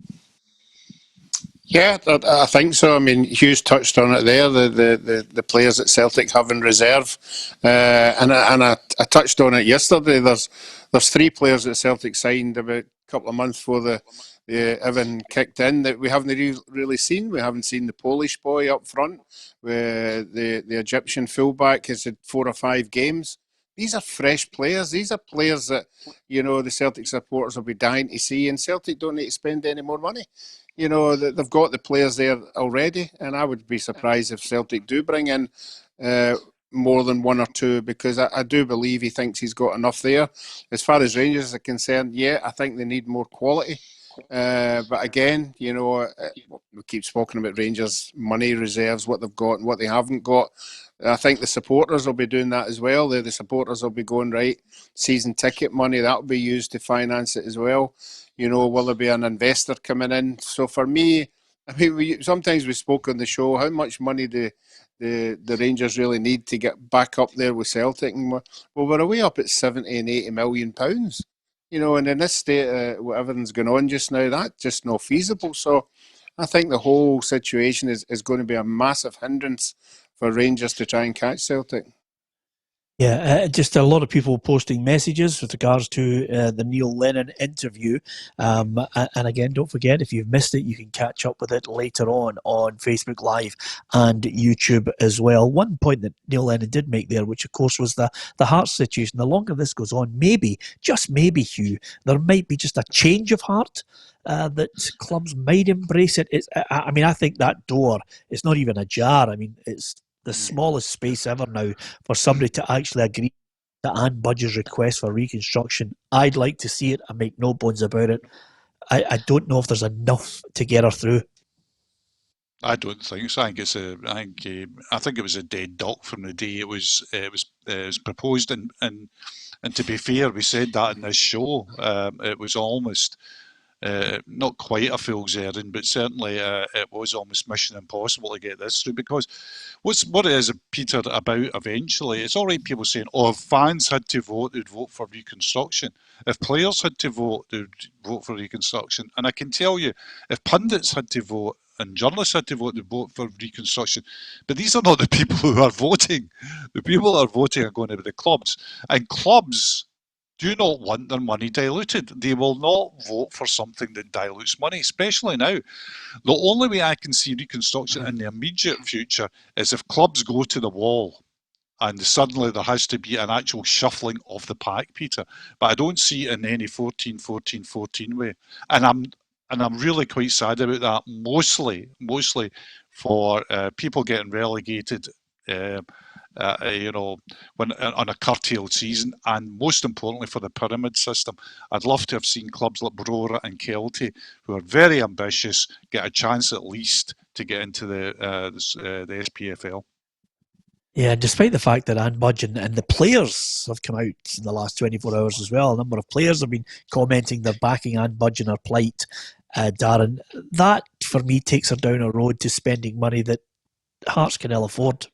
Yeah, I think so. I mean, Hughes touched on it there, the players that Celtic have in reserve. And I touched on it yesterday. There's 3 players that Celtic signed about a couple of months before the everything kicked in that we haven't really seen. We haven't seen the Polish boy up front. The Egyptian fullback has had 4 or 5 games. These are fresh players. These are players that, the Celtic supporters will be dying to see, and Celtic don't need to spend any more money. They've got the players there already, and I would be surprised if Celtic do bring in more than 1 or 2, because I do believe he thinks he's got enough there. As far as Rangers are concerned, yeah, I think they need more quality. But again, we keep speaking about Rangers' money reserves, what they've got and what they haven't got. I think the supporters will be doing that as well. The supporters will be going, right, season ticket money, that will be used to finance it as well. Will there be an investor coming in? So for me, I mean, sometimes we spoke on the show, how much money do the Rangers really need to get back up there with Celtic? And we're away up at 70 and 80 million pounds. And in this state, what everything's going on just now, that's just not feasible. So I think the whole situation is going to be a massive hindrance for Rangers to try and catch Celtic. Yeah, just a lot of people posting messages with regards to the Neil Lennon interview. And again, don't forget, if you've missed it, you can catch up with it later on Facebook Live and YouTube as well. One point that Neil Lennon did make there, which of course was the heart situation. The longer this goes on, maybe, just maybe, Hugh, there might be just a change of heart. That clubs might embrace it. I think that door is not even ajar. I mean, it's the smallest space ever now for somebody to actually agree to Anne Budge's request for reconstruction. I'd like to see it. I make no bones about it. I don't know if there's enough to get her through. I don't think so. I think it was a dead duck from the day it was proposed, and to be fair, we said that in this show. It was almost. Not quite a fool's errand, but certainly it was almost mission impossible to get this through, because what it is, Peter, about eventually, it's all right people saying, if fans had to vote, they'd vote for reconstruction. If players had to vote, they'd vote for reconstruction. And I can tell you, if pundits had to vote and journalists had to vote, they'd vote for reconstruction. But these are not the people who are voting. The people that are voting are going to be the clubs. And clubs do not want their money diluted. They will not vote for something that dilutes money, especially now. The only way I can see reconstruction in the immediate future is if clubs go to the wall and suddenly there has to be an actual shuffling of the pack, Peter. But I don't see it in any 14-14-14 way. And and I'm really quite sad about that. Mostly for people getting relegated. When on a curtailed season, and most importantly for the pyramid system. I'd love to have seen clubs like Brora and Kelty, who are very ambitious, get a chance at least to get into the SPFL. Yeah, despite the fact that Anne Budge and the players have come out in the last 24 hours as well, a number of players have been commenting they're backing Anne Budge in her plight, Darren. That, for me, takes her down a road to spending money that Hearts can ill afford.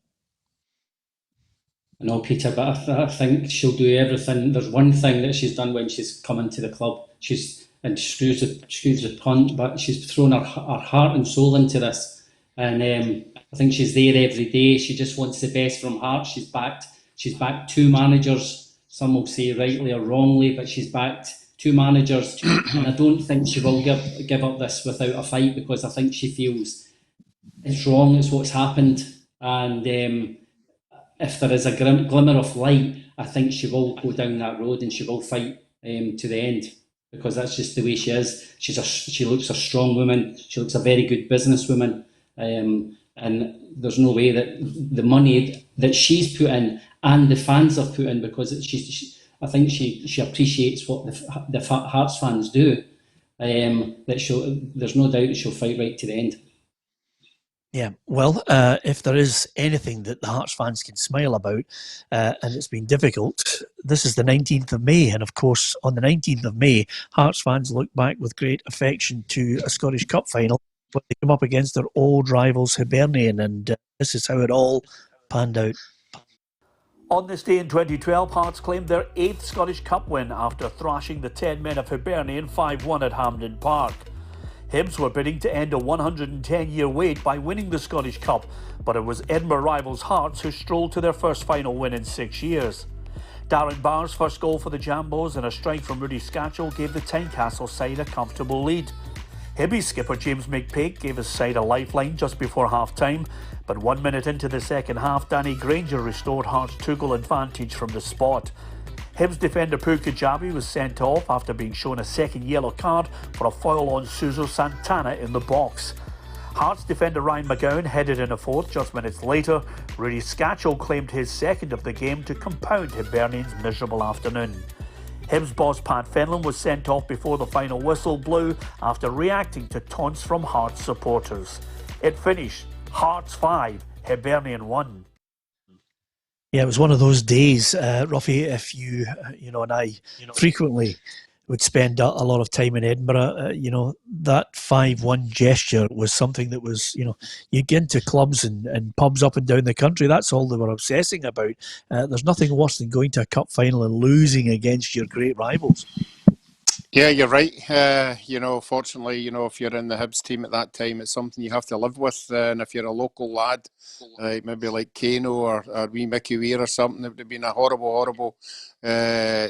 I know, Peter, but I think she'll do everything. There's one thing that she's done when she's come into the club. She's screws the punt, but she's thrown her heart and soul into this. And I think she's there every day. She just wants the best from Hearts. She's backed two managers. Some will say rightly or wrongly, but she's backed two managers. And I don't think she will give up this without a fight, because I think she feels it's wrong, it's what's happened. And if there is a glimmer of light, I think she will go down that road and she will fight to the end, because that's just the way she is. She looks a strong woman. She looks a very good businesswoman, and there's no way that the money that she's put in and the fans have put in, because I think she appreciates what the Hearts fans do. There's no doubt that she'll fight right to the end. Yeah, well, if there is anything that the Hearts fans can smile about, and it's been difficult, this is the 19th of May. And of course, on the 19th of May, Hearts fans look back with great affection to a Scottish Cup final when they come up against their old rivals Hibernian. And this is how it all panned out. On this day in 2012, Hearts claimed their 8th Scottish Cup win after thrashing the 10 men of Hibernian 5-1 at Hampden Park. Hibs were bidding to end a 110-year wait by winning the Scottish Cup, but it was Edinburgh rivals Hearts who strolled to their first final win in 6 years. Darren Barr's first goal for the Jambos and a strike from Rudy Scatchell gave the Tynecastle side a comfortable lead. Hibs skipper James McPake gave his side a lifeline just before half-time, but 1 minute into the second half, Danny Granger restored Hearts' 2-goal advantage from the spot. Hibs defender Pooh Kajabi was sent off after being shown a second yellow card for a foul on Suso Santana in the box. Hearts defender Ryan McGowan headed in a fourth just minutes later. Rudy Scatchell claimed his second of the game to compound Hibernian's miserable afternoon. Hibs boss Pat Fenlon was sent off before the final whistle blew after reacting to taunts from Hearts supporters. It finished Hearts 5, Hibernian 1. Yeah, it was one of those days, Roughie, if you and I frequently would spend a lot of time in Edinburgh, that 5-1 gesture was something that was, you get into clubs and pubs up and down the country, that's all they were obsessing about. There's nothing worse than going to a cup final and losing against your great rivals. Yeah, you're right. Fortunately, if you're in the Hibs team at that time, it's something you have to live with. And if you're a local lad, maybe like Kano or wee Mickey Weir or something, it would have been a horrible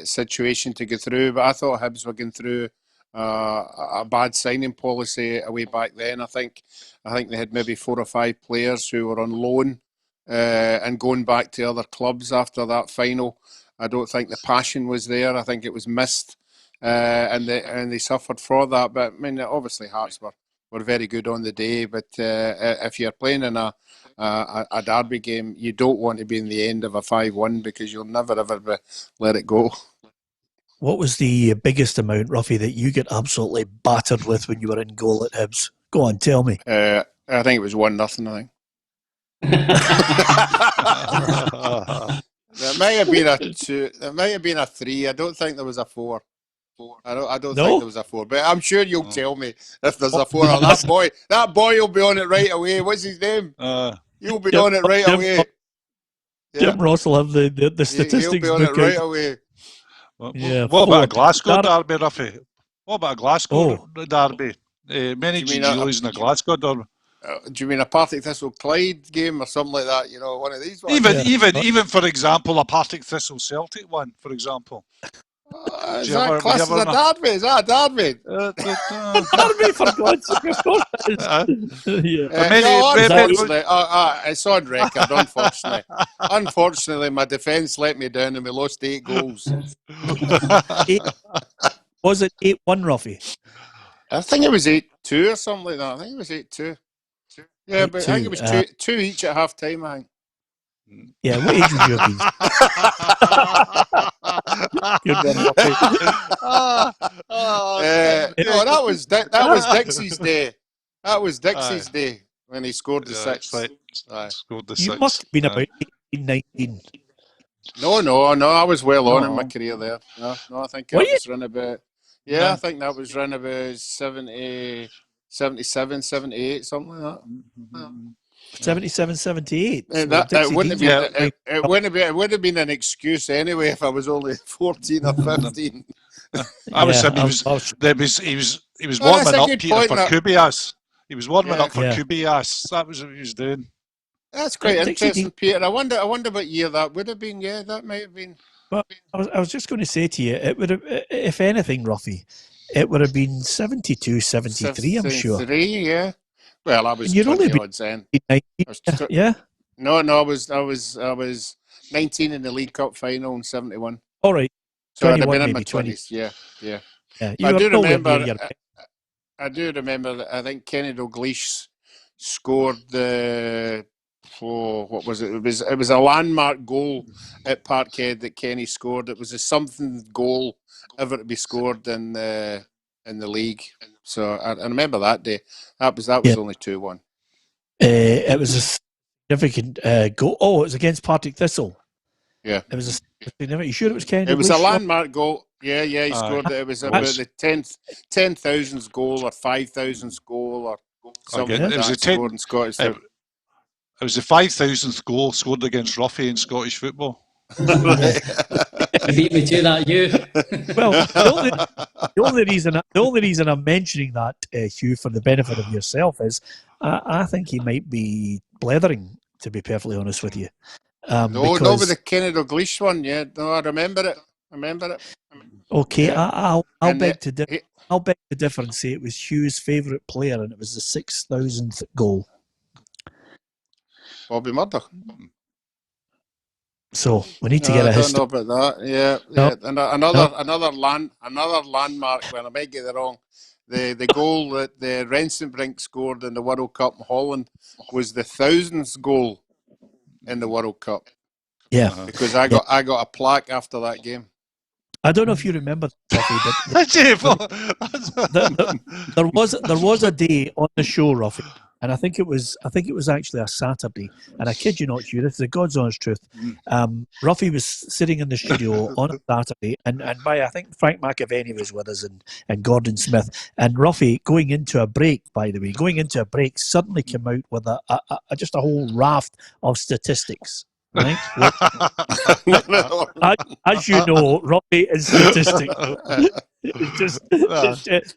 situation to go through. But I thought Hibs were going through a bad signing policy way back then. I think they had maybe 4 or 5 players who were on loan and going back to other clubs after that final. I don't think the passion was there. I think it was missed. And they suffered for that. But I mean, obviously Hearts were very good on the day. But if you're playing in a derby game, you don't want to be in the end of a 5-1 because you'll never ever let it go. What was the biggest amount, Roughie, that you get absolutely battered with when you were in goal at Hibs? Go on, tell me. I think it was 1-0. I think. There might have been a 2. There might have been a 3. I don't think there was a 4. I don't think there was a 4, but I'm sure you'll tell me if there's a 4. That boy will be on it right away. What's his name? You'll be on it right away. Jim Ross will have the statistics. He'll be on it right away. What about a Glasgow derby, Roughie? What about a Glasgow derby? Many GGOs in a Glasgow derby. Do you mean a Partick Thistle Clyde game or something like that? One of these ones. Even for example, a Partick Thistle Celtic one, for example. Is that classed as a derby? Is that a derby? Derby, for God's sake, of course it is. It's on record, unfortunately. Unfortunately, my defence let me down and we lost 8 goals. Was it 8-1, Roughie? I think it was 8-2 or something like that. I think it was 8-2. Yeah, but I think it was two each at half time, I think. Yeah, what age would you have been? Good one, no, that was Dixie's day. That was Dixie's day when he scored the six. Scored the You six. must have been about 18, 19. No, I was well on in my career there. No, I think that was run about. Yeah, I think that was run about 70, 77, 78, something like that. 77, 78. So It wouldn't have been an excuse anyway if I was only 14 or 15. I was him. He was warming up Peter for Kubias. He was warming up for Kubias. That was what he was doing. That's quite interesting, Peter. I wonder what year that would have been. Yeah, that might have been. But I was just going to say to you, it would have, if anything, Roughie, it would have been 72, 73, I'm sure. 73, yeah. Well, I was 20 odds then. Yeah. No, I was 19 in the League Cup final in 71. All right. So I'd have been in my 20s. Yeah. I do remember that I think Kenny Dalglish scored the what was it? It was a landmark goal at Parkhead that Kenny scored. It was the something goal ever to be scored in the league. So I remember that day. That was only 2-1. It was a significant goal. Oh, it was against Partick Thistle. Yeah. It was a significant. You sure it was Kenny? It was a landmark goal. Yeah, he scored it. It was about the 10,000th goal or 5,000th goal or something like that. Scored in Scottish. It was the 5,000th goal scored against Roughie in Scottish football. You beat me to that, you. Well, the only reason I'm mentioning that, Hugh, for the benefit of yourself, is I think he might be blethering, to be perfectly honest with you. No, not with the Kenny Dalglish one. Yeah, no, I remember it. Okay, yeah. I'll beg to differ and say it was Hugh's favourite player, and it was the 6,000th goal. Bobby Murdoch. So we need to get a history. I don't know about that. Yeah. And another landmark. When I might get it wrong, the goal that the Rensenbrink scored in the World Cup in Holland was the 1,000th goal in the World Cup. Yeah, because I got a plaque after that game. I don't know if you remember, Roughie, but there was a day on the show, Roughie, and I think it was actually a Saturday, and I kid you not, Hugh, this is the God's honest truth. Roughie was sitting in the studio on a Saturday, and I think Frank McAvenny was with us and Gordon Smith, and Roughie going into a break, suddenly came out with just a whole raft of statistics. Right? As you know, Roughie is statistics.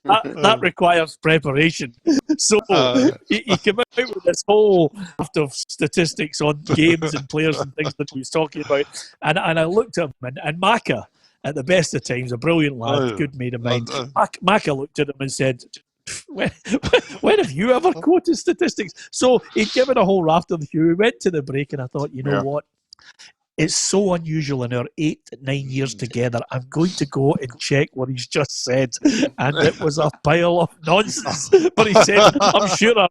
That requires preparation. So he came out with this whole raft of statistics on games and players and things that he was talking about. And I looked at him, and Macca, at the best of times, a brilliant lad, good mate of mine, Macca looked at him and said, when have you ever quoted statistics? So he'd given a whole raft of Hugh. We went to the break, and I thought, you know what? It's so unusual in our 8-9 years together. I'm going to go and check what he's just said, and it was a pile of nonsense. But he said, "I'm sure I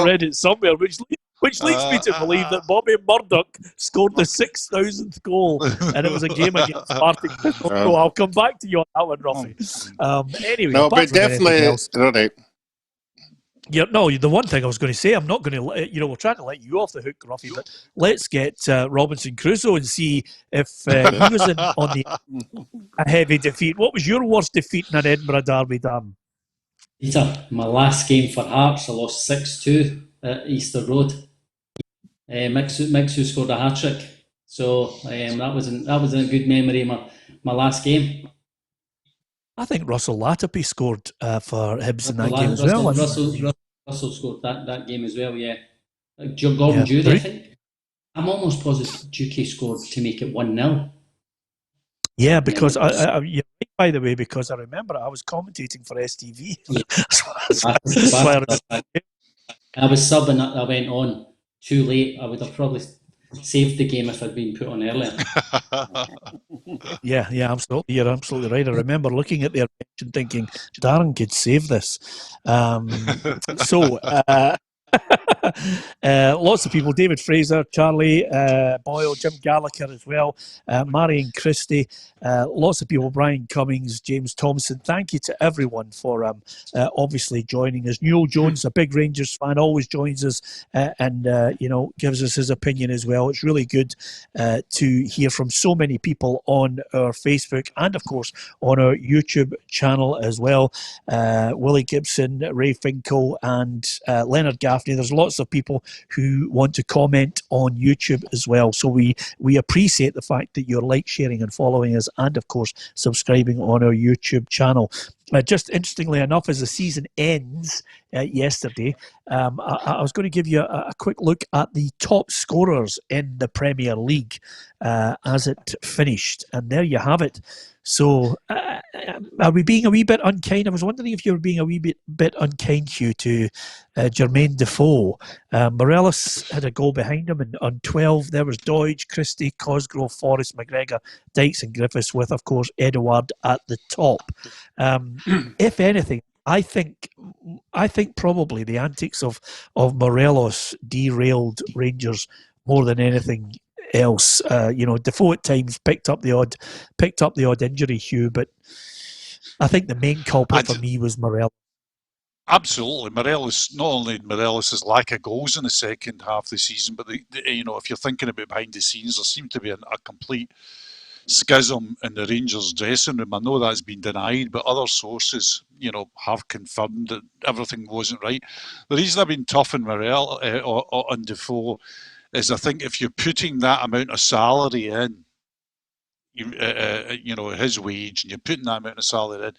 read it somewhere," which leads me to believe that Bobby Murdoch scored the 6,000th goal, and it was a game against Partick. So I'll come back to you on that one, Roughie. Anyway, no, but definitely, right. Yeah, no, the one thing I was going to say, I'm not going to, we're trying to let you off the hook, Roughie, but let's get Robinson Crusoe and see if he was on a heavy defeat. What was your worst defeat in an Edinburgh derby, Dan? Peter, my last game for Hearts, I lost 6-2 at Easter Road. Mixu scored a hat-trick. So that was a good memory, my last game. I think Russell Latapy scored for Hibs in that game as well. Russell scored that game as well, yeah. Gordon Judy, I think. I'm almost positive Dukey scored to make it 1-0. Yeah, because by the way, because I remember I was commentating for STV. Yeah. I was subbing. I went on too late. I would have probably saved the game if I'd been put on earlier. Yeah, absolutely. You're absolutely right. I remember looking at their bench and thinking, Darren could save this. Lots of people, David Fraser, Charlie Boyle, Jim Gallagher as well, Marion Christie, lots of people, Brian Cummings, James Thompson. Thank you to everyone for obviously joining us. Newell Jones, a big Rangers fan, always joins us and gives us his opinion as well. It's really good to hear from so many people on our Facebook and of course on our YouTube channel as well. Willie Gibson, Ray Finkel and Leonard Gaffney. There's lots of people who want to comment on YouTube as well. So we appreciate the fact that you're sharing and following us and of course subscribing on our YouTube channel. Just interestingly enough, as the season ends yesterday, I was going to give you a quick look at the top scorers in the Premier League as it finished. And there you have it. So are we being a wee bit unkind? I was wondering if you were being a wee bit unkind, Hugh, to Jermaine Defoe. Morelos had a goal behind him, and on 12 there was Doidge, Christie, Cosgrove, Forrest, McGregor, Dykes and Griffiths, with of course Edouard at the top. If anything, I think probably the antics of Morelos derailed Rangers more than anything else. Defoe at times picked up the odd injury, Hugh, but I think the main culprit for me was Morelos. Absolutely, Morelos. Not only Morelos' lack of goals in the second half of the season, but if you're thinking about behind the scenes, there seemed to be a complete schism in the Rangers dressing room. I know that's been denied, but other sources, have confirmed that everything wasn't right. The reason I've been tough on on Defoe is I think if you're putting that amount of salary in, his wage, and you're putting that amount of salary in,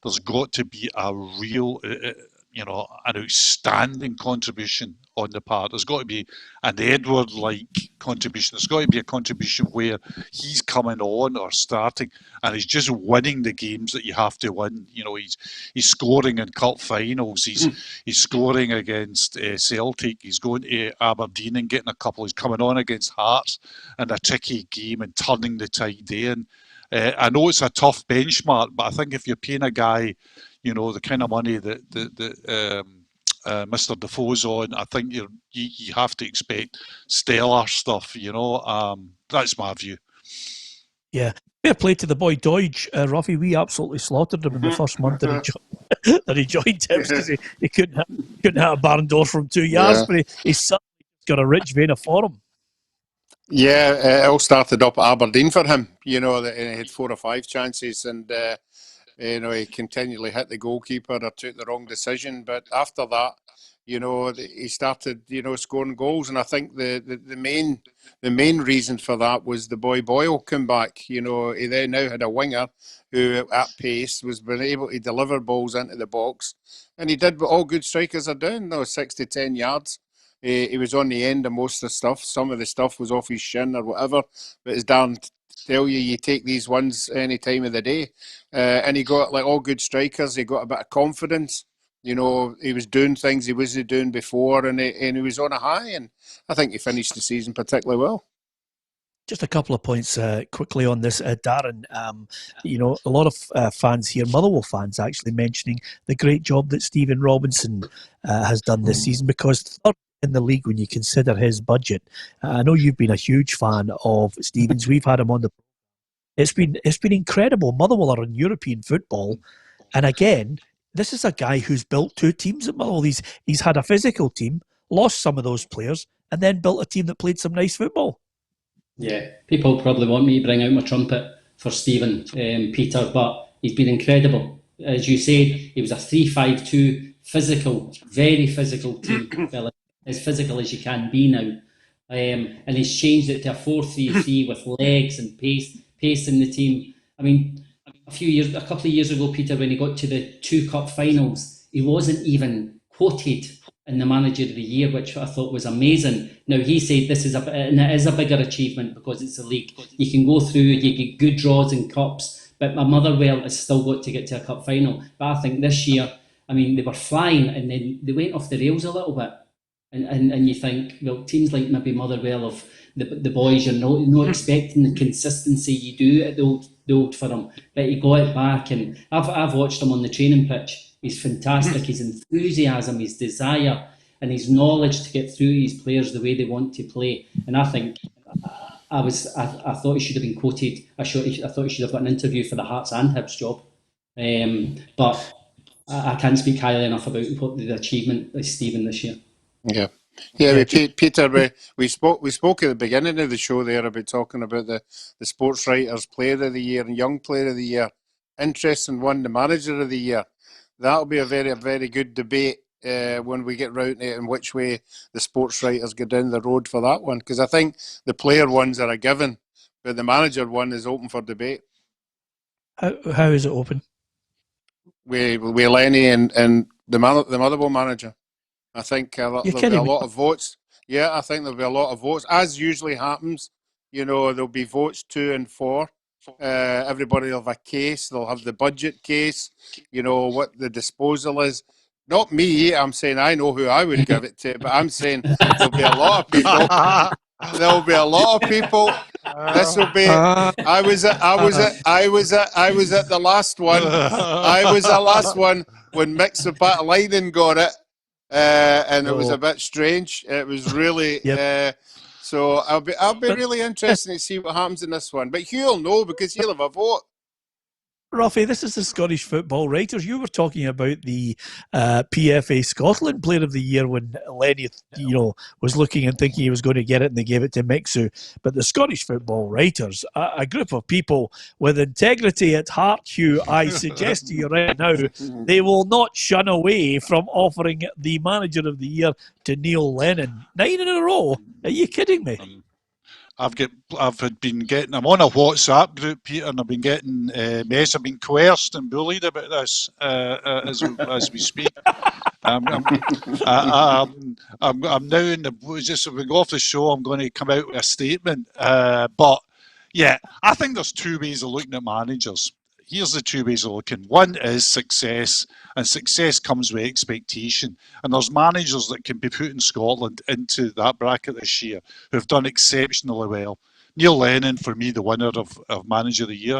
there's got to be a real, an outstanding contribution on the part. There's got to be an Edouard-like contribution. There's got to be a contribution where he's coming on or starting, and he's just winning the games that you have to win. He's scoring in cup finals. He's scoring against Celtic. He's going to Aberdeen and getting a couple. He's coming on against Hearts in a tricky game and turning the tide in. I know it's a tough benchmark, but I think if you're paying a guy, the kind of money that Mr. Defoe's on, I think you have to expect stellar stuff. That's my view. Yeah, fair play to the boy Doidge, Roughie. We absolutely slaughtered him in the first month that he joined Hibs because he couldn't have a barn door from 2 yards, but he's certainly got a rich vein of form. Yeah, it all started up at Aberdeen for him. That he had 4 or 5 chances, and he continually hit the goalkeeper or took the wrong decision. But after that, he started, scoring goals, and I think the main reason for that was the boy Boyle come back. He then now had a winger who, at pace, was been able to deliver balls into the box, and he did what all good strikers are doing. 6 to 10 yards. He was on the end of most of the stuff. Some of the stuff was off his shin or whatever. But as Darren tell you take these ones any time of the day. And he got, like all good strikers, he got a bit of confidence. He was doing things he wasn't doing before, and he was on a high. And I think he finished the season particularly well. Just a couple of points quickly on this, Darren. A lot of fans here, Motherwell fans, actually mentioning the great job that Stephen Robinson has done this season, because third in the league when you consider his budget. I know you've been a huge fan of Stevens. We've had him on the. It's been incredible. Motherwell are in European football, and again, this is a guy who's built 2 teams at Motherwell. He's had a physical team, lost some of those players, and then built a team that played some nice football. Yeah, people probably want me to bring out my trumpet for Stephen, Peter, but he's been incredible. As you said, he was a 3-5-2, physical, very physical team, as physical as you can be now. And he's changed it to a 4-3-3 with legs and pace in the team. I mean, a couple of years ago, Peter, when he got to the 2 cup finals, he wasn't even quoted in the Manager of the Year, which I thought was amazing. Now, he said it is a bigger achievement because it's a league. You can go through, you get good draws in cups, but my Motherwell has still got to get to a cup final. But I think this year, I mean, they were flying and then they went off the rails a little bit. And you think, well, teams like maybe Motherwell of the boys, you're not expecting the consistency you do at the old Firm, but he got it back, and I've watched him on the training pitch. He's fantastic. His enthusiasm, his desire, and his knowledge to get through his players the way they want to play. And I think I thought he should have been quoted. I thought he should have got an interview for the Hearts and Hibs job. But I can't speak highly enough about what the achievement of Stephen this year. Yeah. Peter, we spoke at the beginning of the show there about talking about the sports writers player of the year and young player of the year. Interesting one, the manager of the year. That'll be a very good debate when we get round to it, and which way the sports writers go down the road for that one. Because I think the player ones are a given, but the manager one is open for debate. How is it open? With Lenny and the Motherwell manager. I think there'll be a lot of votes. Yeah, I think there'll be a lot of votes, as usually happens. There'll be votes 2 and 4. Everybody will have a case. They'll have the budget case. What the disposal is. Not me. I'm saying I know who I would give it to, but I'm saying there'll be a lot of people. There'll be a lot of people. This will be. I was at the last one. I was the last one when Mix the Battleinen got it. And it was a bit strange. It was really so I'll be really interested to see what happens in this one. But Hugh'll know because he'll have a vote. Roughie, this is the Scottish Football Writers. You were talking about the PFA Scotland Player of the Year when Lenny, was looking and thinking he was going to get it, and they gave it to Mixu. But the Scottish Football Writers, a group of people with integrity at heart, Hugh, I suggest to you right now, they will not shun away from offering the Manager of the Year to Neil Lennon. 9 in a row? Are you kidding me? I'm on a WhatsApp group, Peter, and I've been getting mess. I've been coerced and bullied about this as we speak. I'm now in the just if we go off the show, I'm going to come out with a statement. But yeah, I think there's 2 ways of looking at managers. Here's the 2 ways of looking. One is success, and success comes with expectation. And there's managers that can be put in Scotland into that bracket this year who have done exceptionally well. Neil Lennon, for me, the winner of Manager of the Year.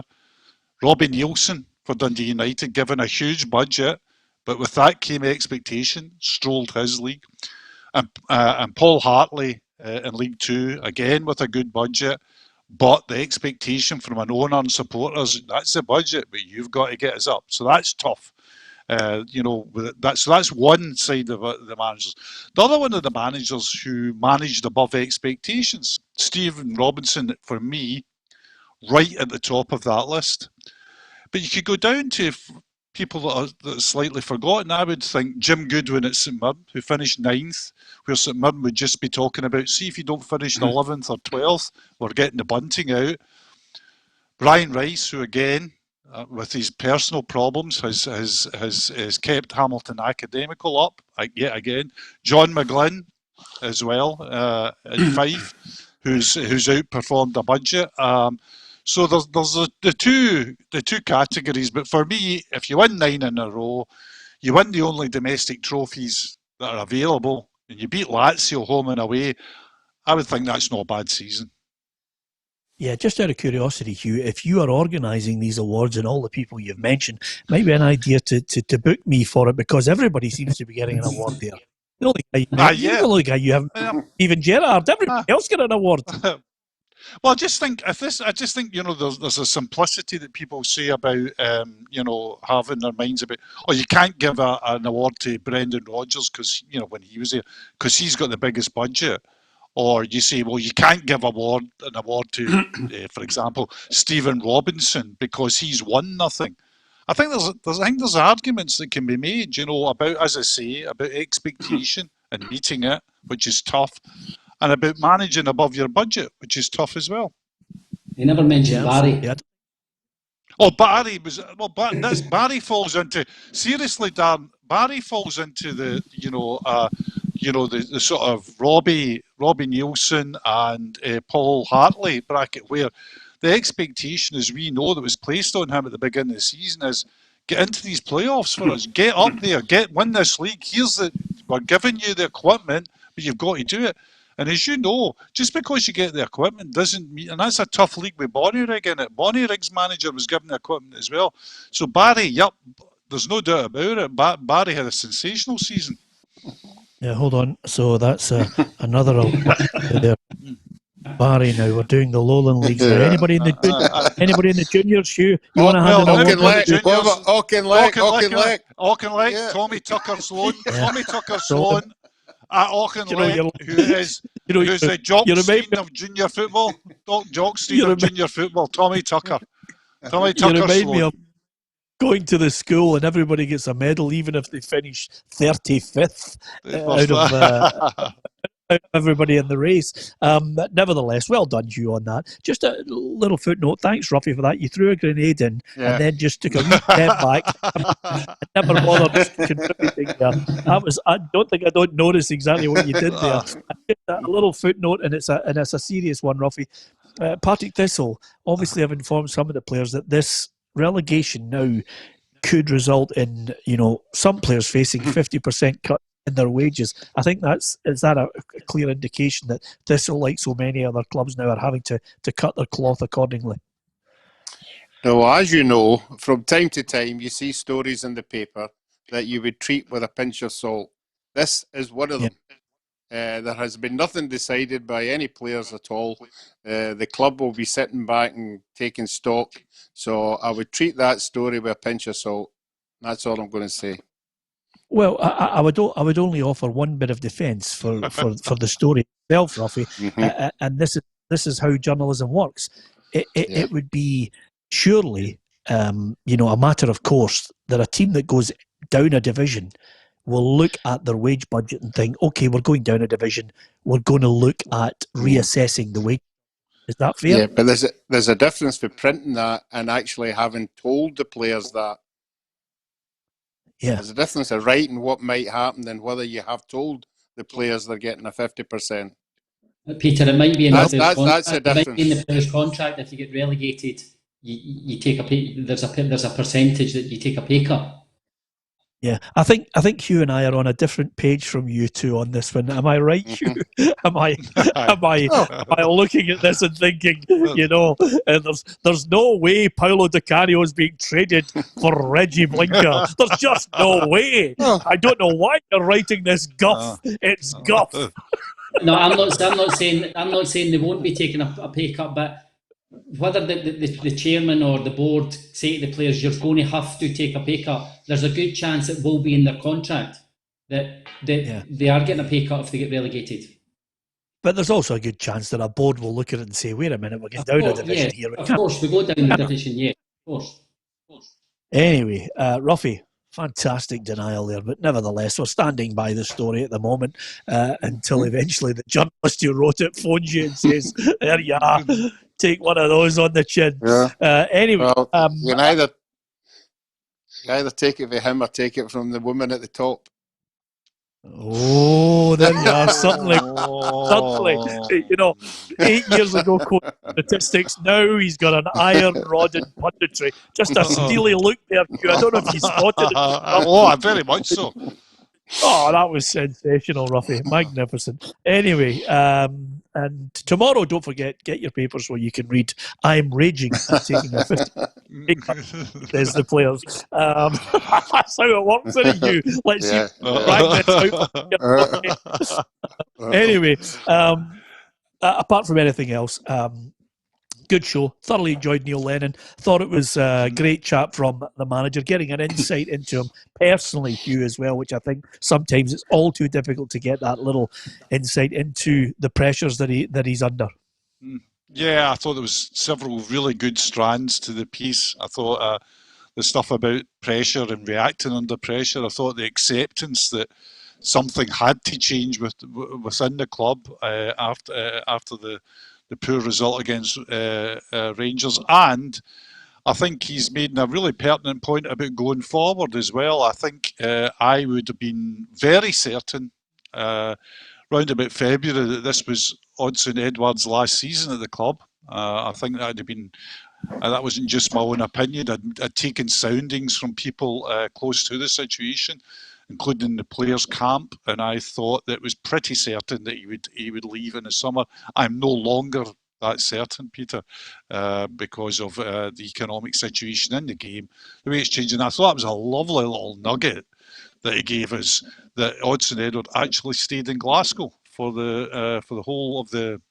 Robbie Nielsen for Dundee United, given a huge budget, but with that came expectation, strolled his league. And Paul Hartley in League 2, again with a good budget. But the expectation from an owner and supporters, that's the budget, but you've got to get us up. So that's tough. That's one side of the managers. The other one of the managers who managed above expectations, Stephen Robinson, for me, right at the top of that list. But you could go down to people that are slightly forgotten. I would think Jim Goodwin at St Mirren, who finished 9th, where St Mirren would just be talking about, see if you don't finish 11th or 12th, we're getting the bunting out. Brian Rice, who again, with his personal problems, has kept Hamilton Academical up yet again. John McGlynn as well at Fife, who's outperformed the budget. So there's the two categories, but for me, if you win 9 in a row, you win the only domestic trophies that are available, and you beat Lazio home and away, I would think that's not a bad season. Yeah, just out of curiosity, Hugh, if you are organising these awards and all the people you've mentioned, it might be an idea to book me for it, because everybody seems to be getting an award there. The only guy you haven't, even Gerrard, everybody else got an award. Well, I just think there's a simplicity that people say about having their minds about, you can't give an award to Brendan Rodgers because when he was there, because he's got the biggest budget, or you say, well, you can't give an award to for example, Stephen Robinson because he's won nothing. I think there's arguments that can be made, about, as I say, about expectation and meeting it, which is tough. And about managing above your budget, which is tough as well. You never mentioned Barry. Yeah. Oh, Barry Barry falls into, seriously, Dan. Barry falls into the the sort of Robbie Nielsen and Paul Hartley bracket, where the expectation, as we know, that was placed on him at the beginning of the season is get into these playoffs for us, get up there, win this league. We're giving you the equipment. but you've got to do it. And as you know, just because you get the equipment doesn't mean, and that's a tough league with Bonnyrigg in it. Bonnyrig's manager was given the equipment as well. So Barry, yep, there's no doubt about it. Barry had a sensational season. Yeah, hold on. So that's another there. Barry, now we're doing the Lowland Leagues now. Anybody in the juniors? You want to hand Auchinleck, Tommy Tucker Sloan, Tommy Tucker Sloan at Auchinleck, who's the Jockstein of junior football. Jockstein of junior football, Tommy Tucker. Tommy Tucker Sloan. Going to the school and everybody gets a medal, even if they finish 35th out of everybody in the race. Nevertheless, well done, Hugh, on that. Just a little footnote. Thanks, Roughie, for that. You threw a grenade in and then just took a wee step back and never bothered contributing there. I don't notice exactly what you did there. Just a little footnote, and it's a serious one, Roughie. Partick Thistle obviously have informed some of the players that this relegation now could result in, some players facing 50% cut in their wages. I think is that a clear indication that Thistle, like so many other clubs now, are having to cut their cloth accordingly? No, as you know, from time to time you see stories in the paper that you would treat with a pinch of salt. This is one of them. There has been nothing decided by any players at all. The club will be sitting back and taking stock. So I would treat that story with a pinch of salt. That's all I'm going to say. Well, I would only offer one bit of defence for the story itself, Roughie, and this is how journalism works. It would be surely, a matter of course that a team that goes down a division will look at their wage budget and think, okay, we're going down a division, we're going to look at reassessing the wage. Is that fair? Yeah, but there's a difference for printing that and actually having told the players that. Yeah. There's a difference of writing what might happen than whether you have told the players they're getting a 50%. Peter, it might be in that's a difference. It might be in the players' contract. If you get relegated, you take a pay. There's a percentage that you take a pay cut. Yeah, I think Hugh and I are on a different page from you two on this one. Am I right, Hugh? Am I looking at this and thinking, there's no way Paulo Di Canio is being traded for Reggie Blinker. There's just no way. I don't know why you're writing this guff. It's guff. No, I'm not saying they won't be taking a pay cut, but whether the chairman or the board say to the players, you're going to have to take a pay cut, there's a good chance it will be in their contract that they are getting a pay cut if they get relegated. But there's also a good chance that a board will look at it and say, wait a minute, we're getting down a division here. Of course, we go down the division, of course. Anyway, Roughie, fantastic denial there, but nevertheless, we're standing by the story at the moment until eventually the journalist who wrote it phones you and says, there you are. Take one of those on the chin. Yeah. Anyway, well, you can either take it from him or take it from the woman at the top. Oh, there you are. Suddenly, 8 years ago, statistics. Now he's got an iron rod in punditry. Just a steely look there. I don't know if you spotted it. Oh, very much so. Oh, that was sensational, Roughie. Magnificent. Anyway, and tomorrow, don't forget, get your papers where you can read I'm raging at taking a 50. There's the players. That's how it works, isn't it, you? Let's see. This out. Anyway, apart from anything else, good show. Thoroughly enjoyed Neil Lennon. Thought it was a great chat from the manager, getting an insight into him personally, Hugh, as well, which I think sometimes it's all too difficult to get that little insight into the pressures that he's under. Yeah, I thought there was several really good strands to the piece. I thought the stuff about pressure and reacting under pressure, I thought the acceptance that something had to change within the club after the poor result against Rangers, and I think he's made a really pertinent point about going forward as well. I think I would have been very certain round about February that this was Odsonne Edouard's last season at the club. I think that would have been, that wasn't just my own opinion. I'd taken soundings from people close to the situation including the players' camp, and I thought that it was pretty certain that he would leave in the summer. I'm no longer that certain, Peter, because of the economic situation in the game, the way it's changing. I thought it was a lovely little nugget that he gave us, that Odsonne Edouard actually stayed in Glasgow for the whole of the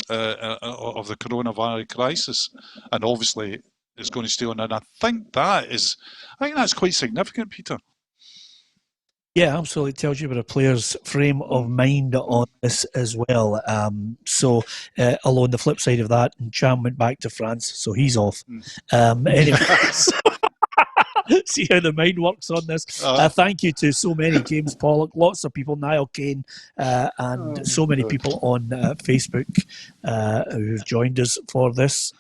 coronavirus crisis, and obviously is going to stay on. And I think that's quite significant, Peter. Yeah, absolutely. It tells you about a player's frame of mind on this as well. Although on the flip side of that, Cham went back to France, so he's off. Anyway, see how the mind works on this. Thank you to so many, James Pollock, lots of people, Niall Kane, and so many people on Facebook who've joined us for this.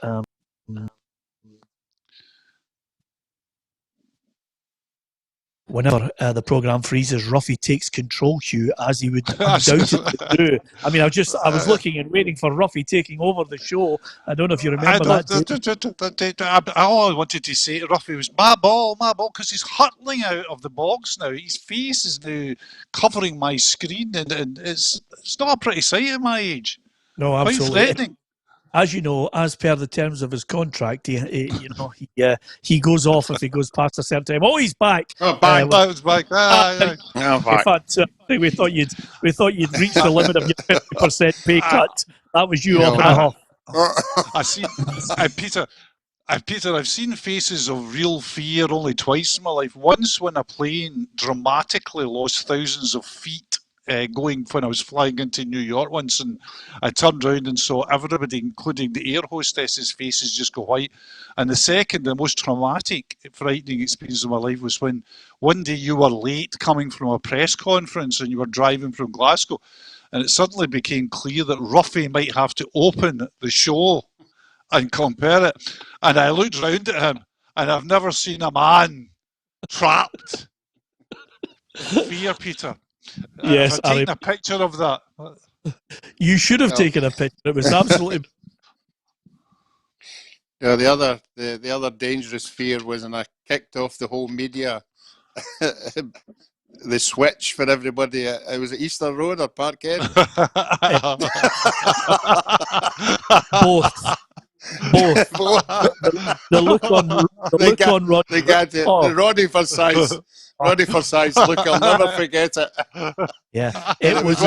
Whenever the programme freezes, Roughie takes control, Hugh, as he would undoubtedly do. I mean, I was looking and waiting for Roughie taking over the show. I don't know if you remember that. All I wanted to say to Roughie was, my ball, because he's hurtling out of the box now. His face is now covering my screen, and it's not a pretty sight at my age. No, absolutely. Quite threatening. As you know, as per the terms of his contract, he goes off if he goes past a certain time. Oh, he's back! Back. In fact, we thought you'd reached the limit of your 50% pay cut. That was you off and off. I see, Peter, I've seen faces of real fear only twice in my life. Once when a plane dramatically lost thousands of feet. Going when I was flying into New York once, and I turned around and saw everybody, including the air hostesses' faces, just go white. And the second, the most traumatic, frightening experience of my life was when one day you were late coming from a press conference and you were driving from Glasgow, and it suddenly became clear that Roughie might have to open the show and compare it. And I looked round at him, and I've never seen a man trapped in fear, Peter. Yes, I've taken a picture of that. You should have taken a picture. It was absolutely. Yeah, the other dangerous fear was when I kicked off the whole media, the switch for everybody. It was at Easter Road or Parkhead. Both. The look on Roddy. They got it. Oh. Roddy for size. Roddy for size. Look, I'll never forget it. Yeah, it was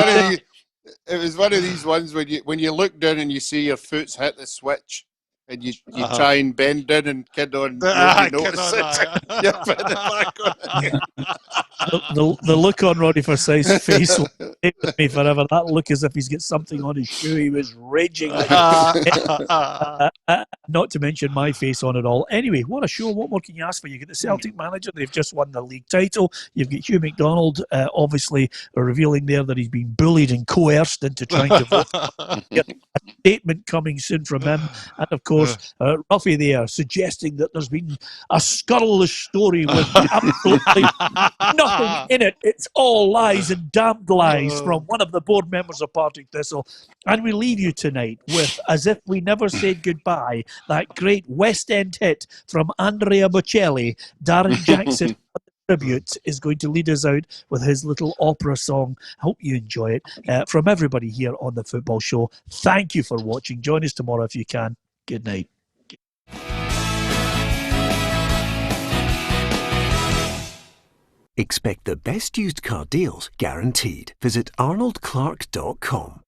one of these ones when you look down and you see your foot's hit the switch, and you try and bend down and kid on. Nobody notice it. You put it back on. The look on Roddy Forsyth's face will stay with me forever. That look as if he's got something on his shoe. He was raging. Not to mention my face on it all. Anyway, what a show. What more can you ask for? You get the Celtic manager. They've just won the league title. You've got Hugh McDonald, obviously revealing there that he's been bullied and coerced into trying to vote. A statement coming soon from him. And of course, Roughie there suggesting that there's been a scurrilous story with absolutely nothing in it. It's all lies and damned lies from one of the board members of Partick Thistle. And we leave you tonight with As If We Never Said Goodbye, that great West End hit from Andrea Bocelli. Darren Jackson tribute is going to lead us out with his little opera song. I hope you enjoy it. From everybody here on the Football Show, thank you for watching. Join us tomorrow if you can. Good night. Expect the best used car deals guaranteed. Visit arnoldclark.com.